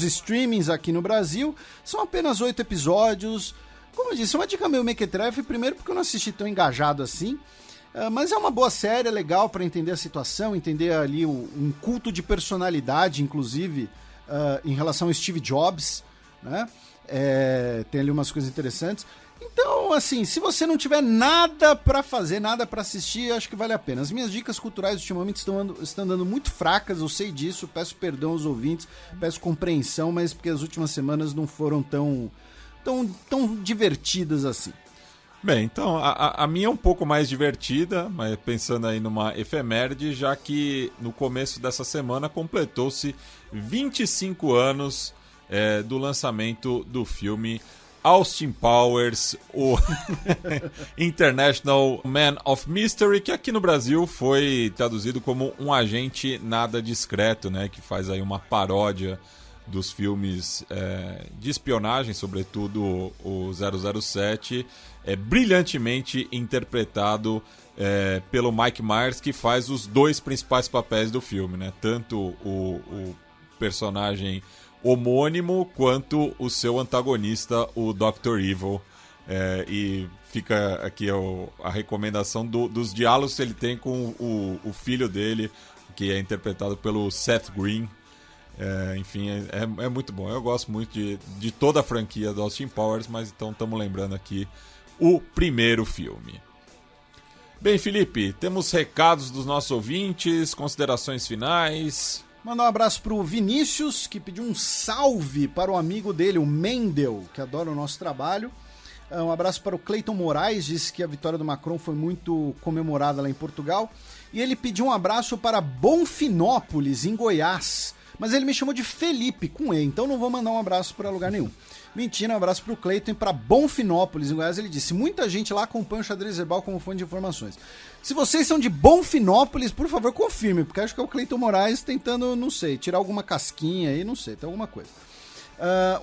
streamings aqui no Brasil. São apenas 8 episódios. Como eu disse, é uma dica meio mequetrefe, primeiro porque eu não assisti tão engajado assim, mas é uma boa série, é legal para entender a situação, entender ali um culto de personalidade, inclusive, em relação ao Steve Jobs, né? Tem ali umas coisas interessantes. Então, assim, se você não tiver nada para fazer, nada para assistir, acho que vale a pena. As minhas dicas culturais ultimamente estão andando muito fracas, eu sei disso, peço perdão aos ouvintes, peço compreensão, mas porque as últimas semanas não foram tão divertidas assim. Bem, então, a minha é um pouco mais divertida, mas pensando aí numa efeméride, já que no começo dessa semana completou-se 25 anos do lançamento do filme Austin Powers, o International Man of Mystery, que aqui no Brasil foi traduzido como Um Agente Nada Discreto, né? Que faz aí uma paródia dos filmes de espionagem, sobretudo o 007, é brilhantemente interpretado pelo Mike Myers, que faz os dois principais papéis do filme, né? Tanto o personagem homônimo quanto o seu antagonista, o Dr. Evil. E fica aqui a recomendação dos diálogos que ele tem com o filho dele, que é interpretado pelo Seth Green. Enfim, é muito bom. Eu gosto muito de toda a franquia do Austin Powers, mas então estamos lembrando aqui o primeiro filme. Bem, Felipe, temos recados dos nossos ouvintes, considerações finais. Mandar um abraço pro Vinícius, que pediu um salve para o amigo dele, o Mendel, que adora o nosso trabalho. Um abraço para o Cleiton Moraes, disse que a vitória do Macron foi muito comemorada lá em Portugal. E ele pediu um abraço para Bonfinópolis, em Goiás. Mas ele me chamou de Felipe, com E, então não vou mandar um abraço para lugar nenhum. Mentira, um abraço para o Cleiton e para Bonfinópolis, em Goiás. Ele disse, muita gente lá acompanha o Xadrez Verbal como fonte de informações. Se vocês são de Bonfinópolis, por favor, confirme, porque acho que é o Cleiton Moraes tentando, não sei, tirar alguma casquinha aí, não sei, tem alguma coisa.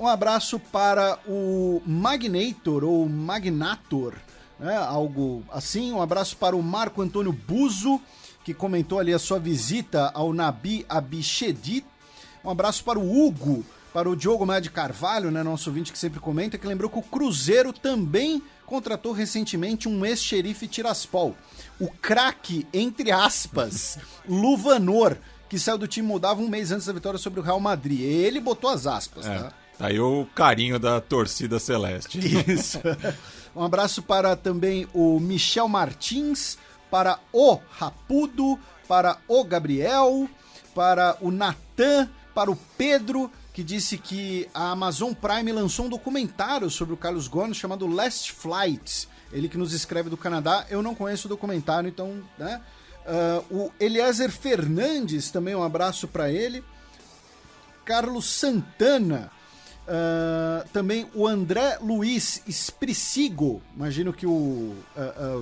Um abraço para o Magnator, ou Magnator, né, algo assim. Um abraço para o Marco Antônio Buzo, que comentou ali a sua visita ao Nabi Abichedid. Um abraço para o Hugo, para o Diogo Maia de Carvalho, né, nosso ouvinte que sempre comenta, que lembrou que o Cruzeiro também contratou recentemente um ex-xerife Tiraspol. O craque, entre aspas, Luvanor, que saiu do time moldavo um mês antes da vitória sobre o Real Madrid. Ele botou as aspas, tá? Tá aí o carinho da torcida celeste. Isso. Um abraço para também o Michel Martins, para o Rapudo, para o Gabriel, para o Natan, para o Pedro, que disse que a Amazon Prime lançou um documentário sobre o Carlos Ghosn chamado Last Flight. Ele que nos escreve do Canadá. Eu não conheço o documentário, então, né? O Eliezer Fernandes, também um abraço para ele. Carlos Santana, também o André Luiz Espricigo, imagino que o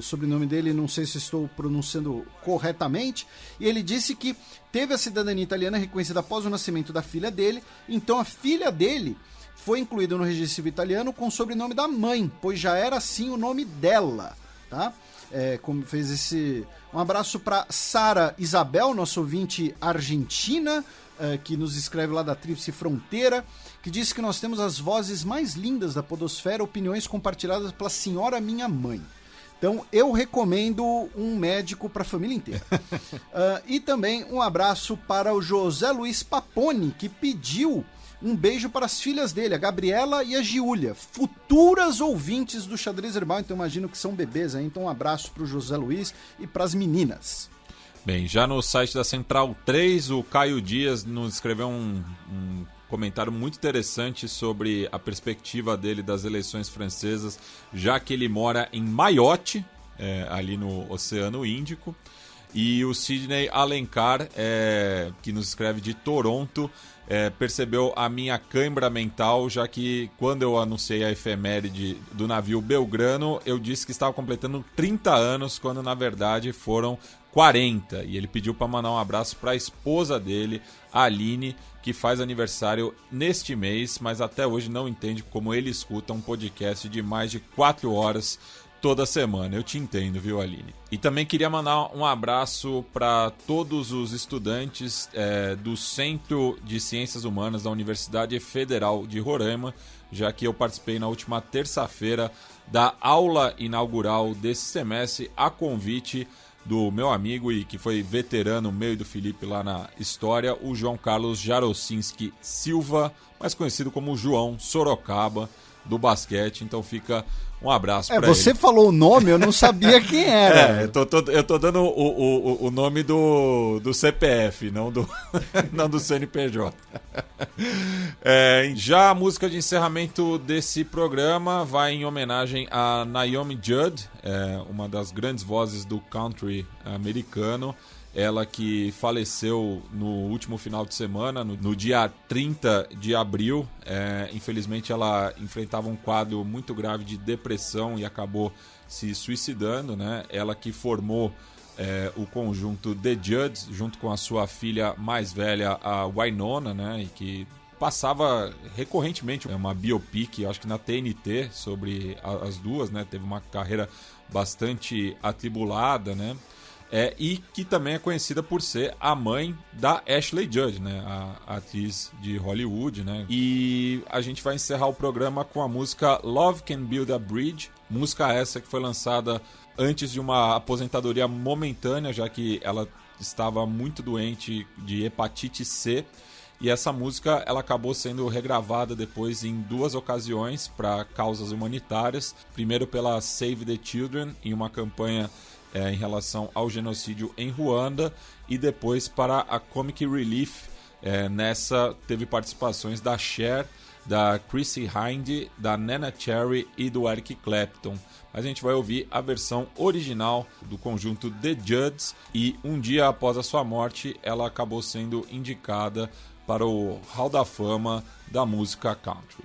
sobrenome dele, não sei se estou pronunciando corretamente, e ele disse que teve a cidadania italiana reconhecida após o nascimento da filha dele, então a filha dele foi incluída no registro civil italiano com o sobrenome da mãe, pois já era assim o nome dela, tá? Como fez esse... Um abraço para Sara Isabel, nossa ouvinte argentina, que nos escreve lá da Tríplice Fronteira, que disse que nós temos as vozes mais lindas da podosfera, opiniões compartilhadas pela senhora minha mãe. Então eu recomendo um médico para a família inteira. E também um abraço para o José Luiz Paponi, que pediu um beijo para as filhas dele, a Gabriela e a Giulia, futuras ouvintes do Xadrez Verbal, então imagino que são bebês aí, então um abraço para o José Luiz e para as meninas. Bem, já no site da Central 3, o Caio Dias nos escreveu um comentário muito interessante sobre a perspectiva dele das eleições francesas, já que ele mora em Mayotte, ali no Oceano Índico. E o Sidney Alencar, que nos escreve de Toronto, percebeu a minha cãibra mental, já que quando eu anunciei a efeméride do navio Belgrano, eu disse que estava completando 30 anos, quando na verdade foram 40. E ele pediu para mandar um abraço para a esposa dele, a Aline, que faz aniversário neste mês, mas até hoje não entende como ele escuta um podcast de mais de 4 horas toda semana. Eu te entendo, viu, Aline? E também queria mandar um abraço para todos os estudantes do Centro de Ciências Humanas da Universidade Federal de Roraima, já que eu participei na última terça-feira da aula inaugural desse semestre, a convite do meu amigo e que foi veterano meu e do Felipe lá na história, o João Carlos Jarocinski Silva, mais conhecido como João Sorocaba, do basquete. Então fica um abraço pra ele. Você falou o nome, eu não sabia quem era. Eu tô dando o nome do CPF, não do CNPJ. Já a música de encerramento desse programa vai em homenagem a Naomi Judd, uma das grandes vozes do country americano. Ela que faleceu no último final de semana, no dia 30 de abril. Infelizmente ela enfrentava um quadro muito grave de depressão e acabou se suicidando, né? Ela que formou o conjunto The Judds junto com a sua filha mais velha, a Wynonna, né? E que passava recorrentemente uma biopic, acho que na TNT, sobre as duas, né? Teve uma carreira bastante atribulada, né? E que também é conhecida por ser a mãe da Ashley Judd, né? A atriz de Hollywood, né? E a gente vai encerrar o programa com a música Love Can Build a Bridge, música essa que foi lançada antes de uma aposentadoria momentânea, já que ela estava muito doente de hepatite C. E essa música ela acabou sendo regravada depois em 2 ocasiões para causas humanitárias. Primeiro pela Save the Children, em uma campanha em relação ao genocídio em Ruanda, e depois para a Comic Relief. Nessa teve participações da Cher, da Chrissy Hynde, da Nana Cherry e do Eric Clapton. A gente vai ouvir a versão original do conjunto The Judds, e um dia após a sua morte ela acabou sendo indicada para o Hall da Fama da música country.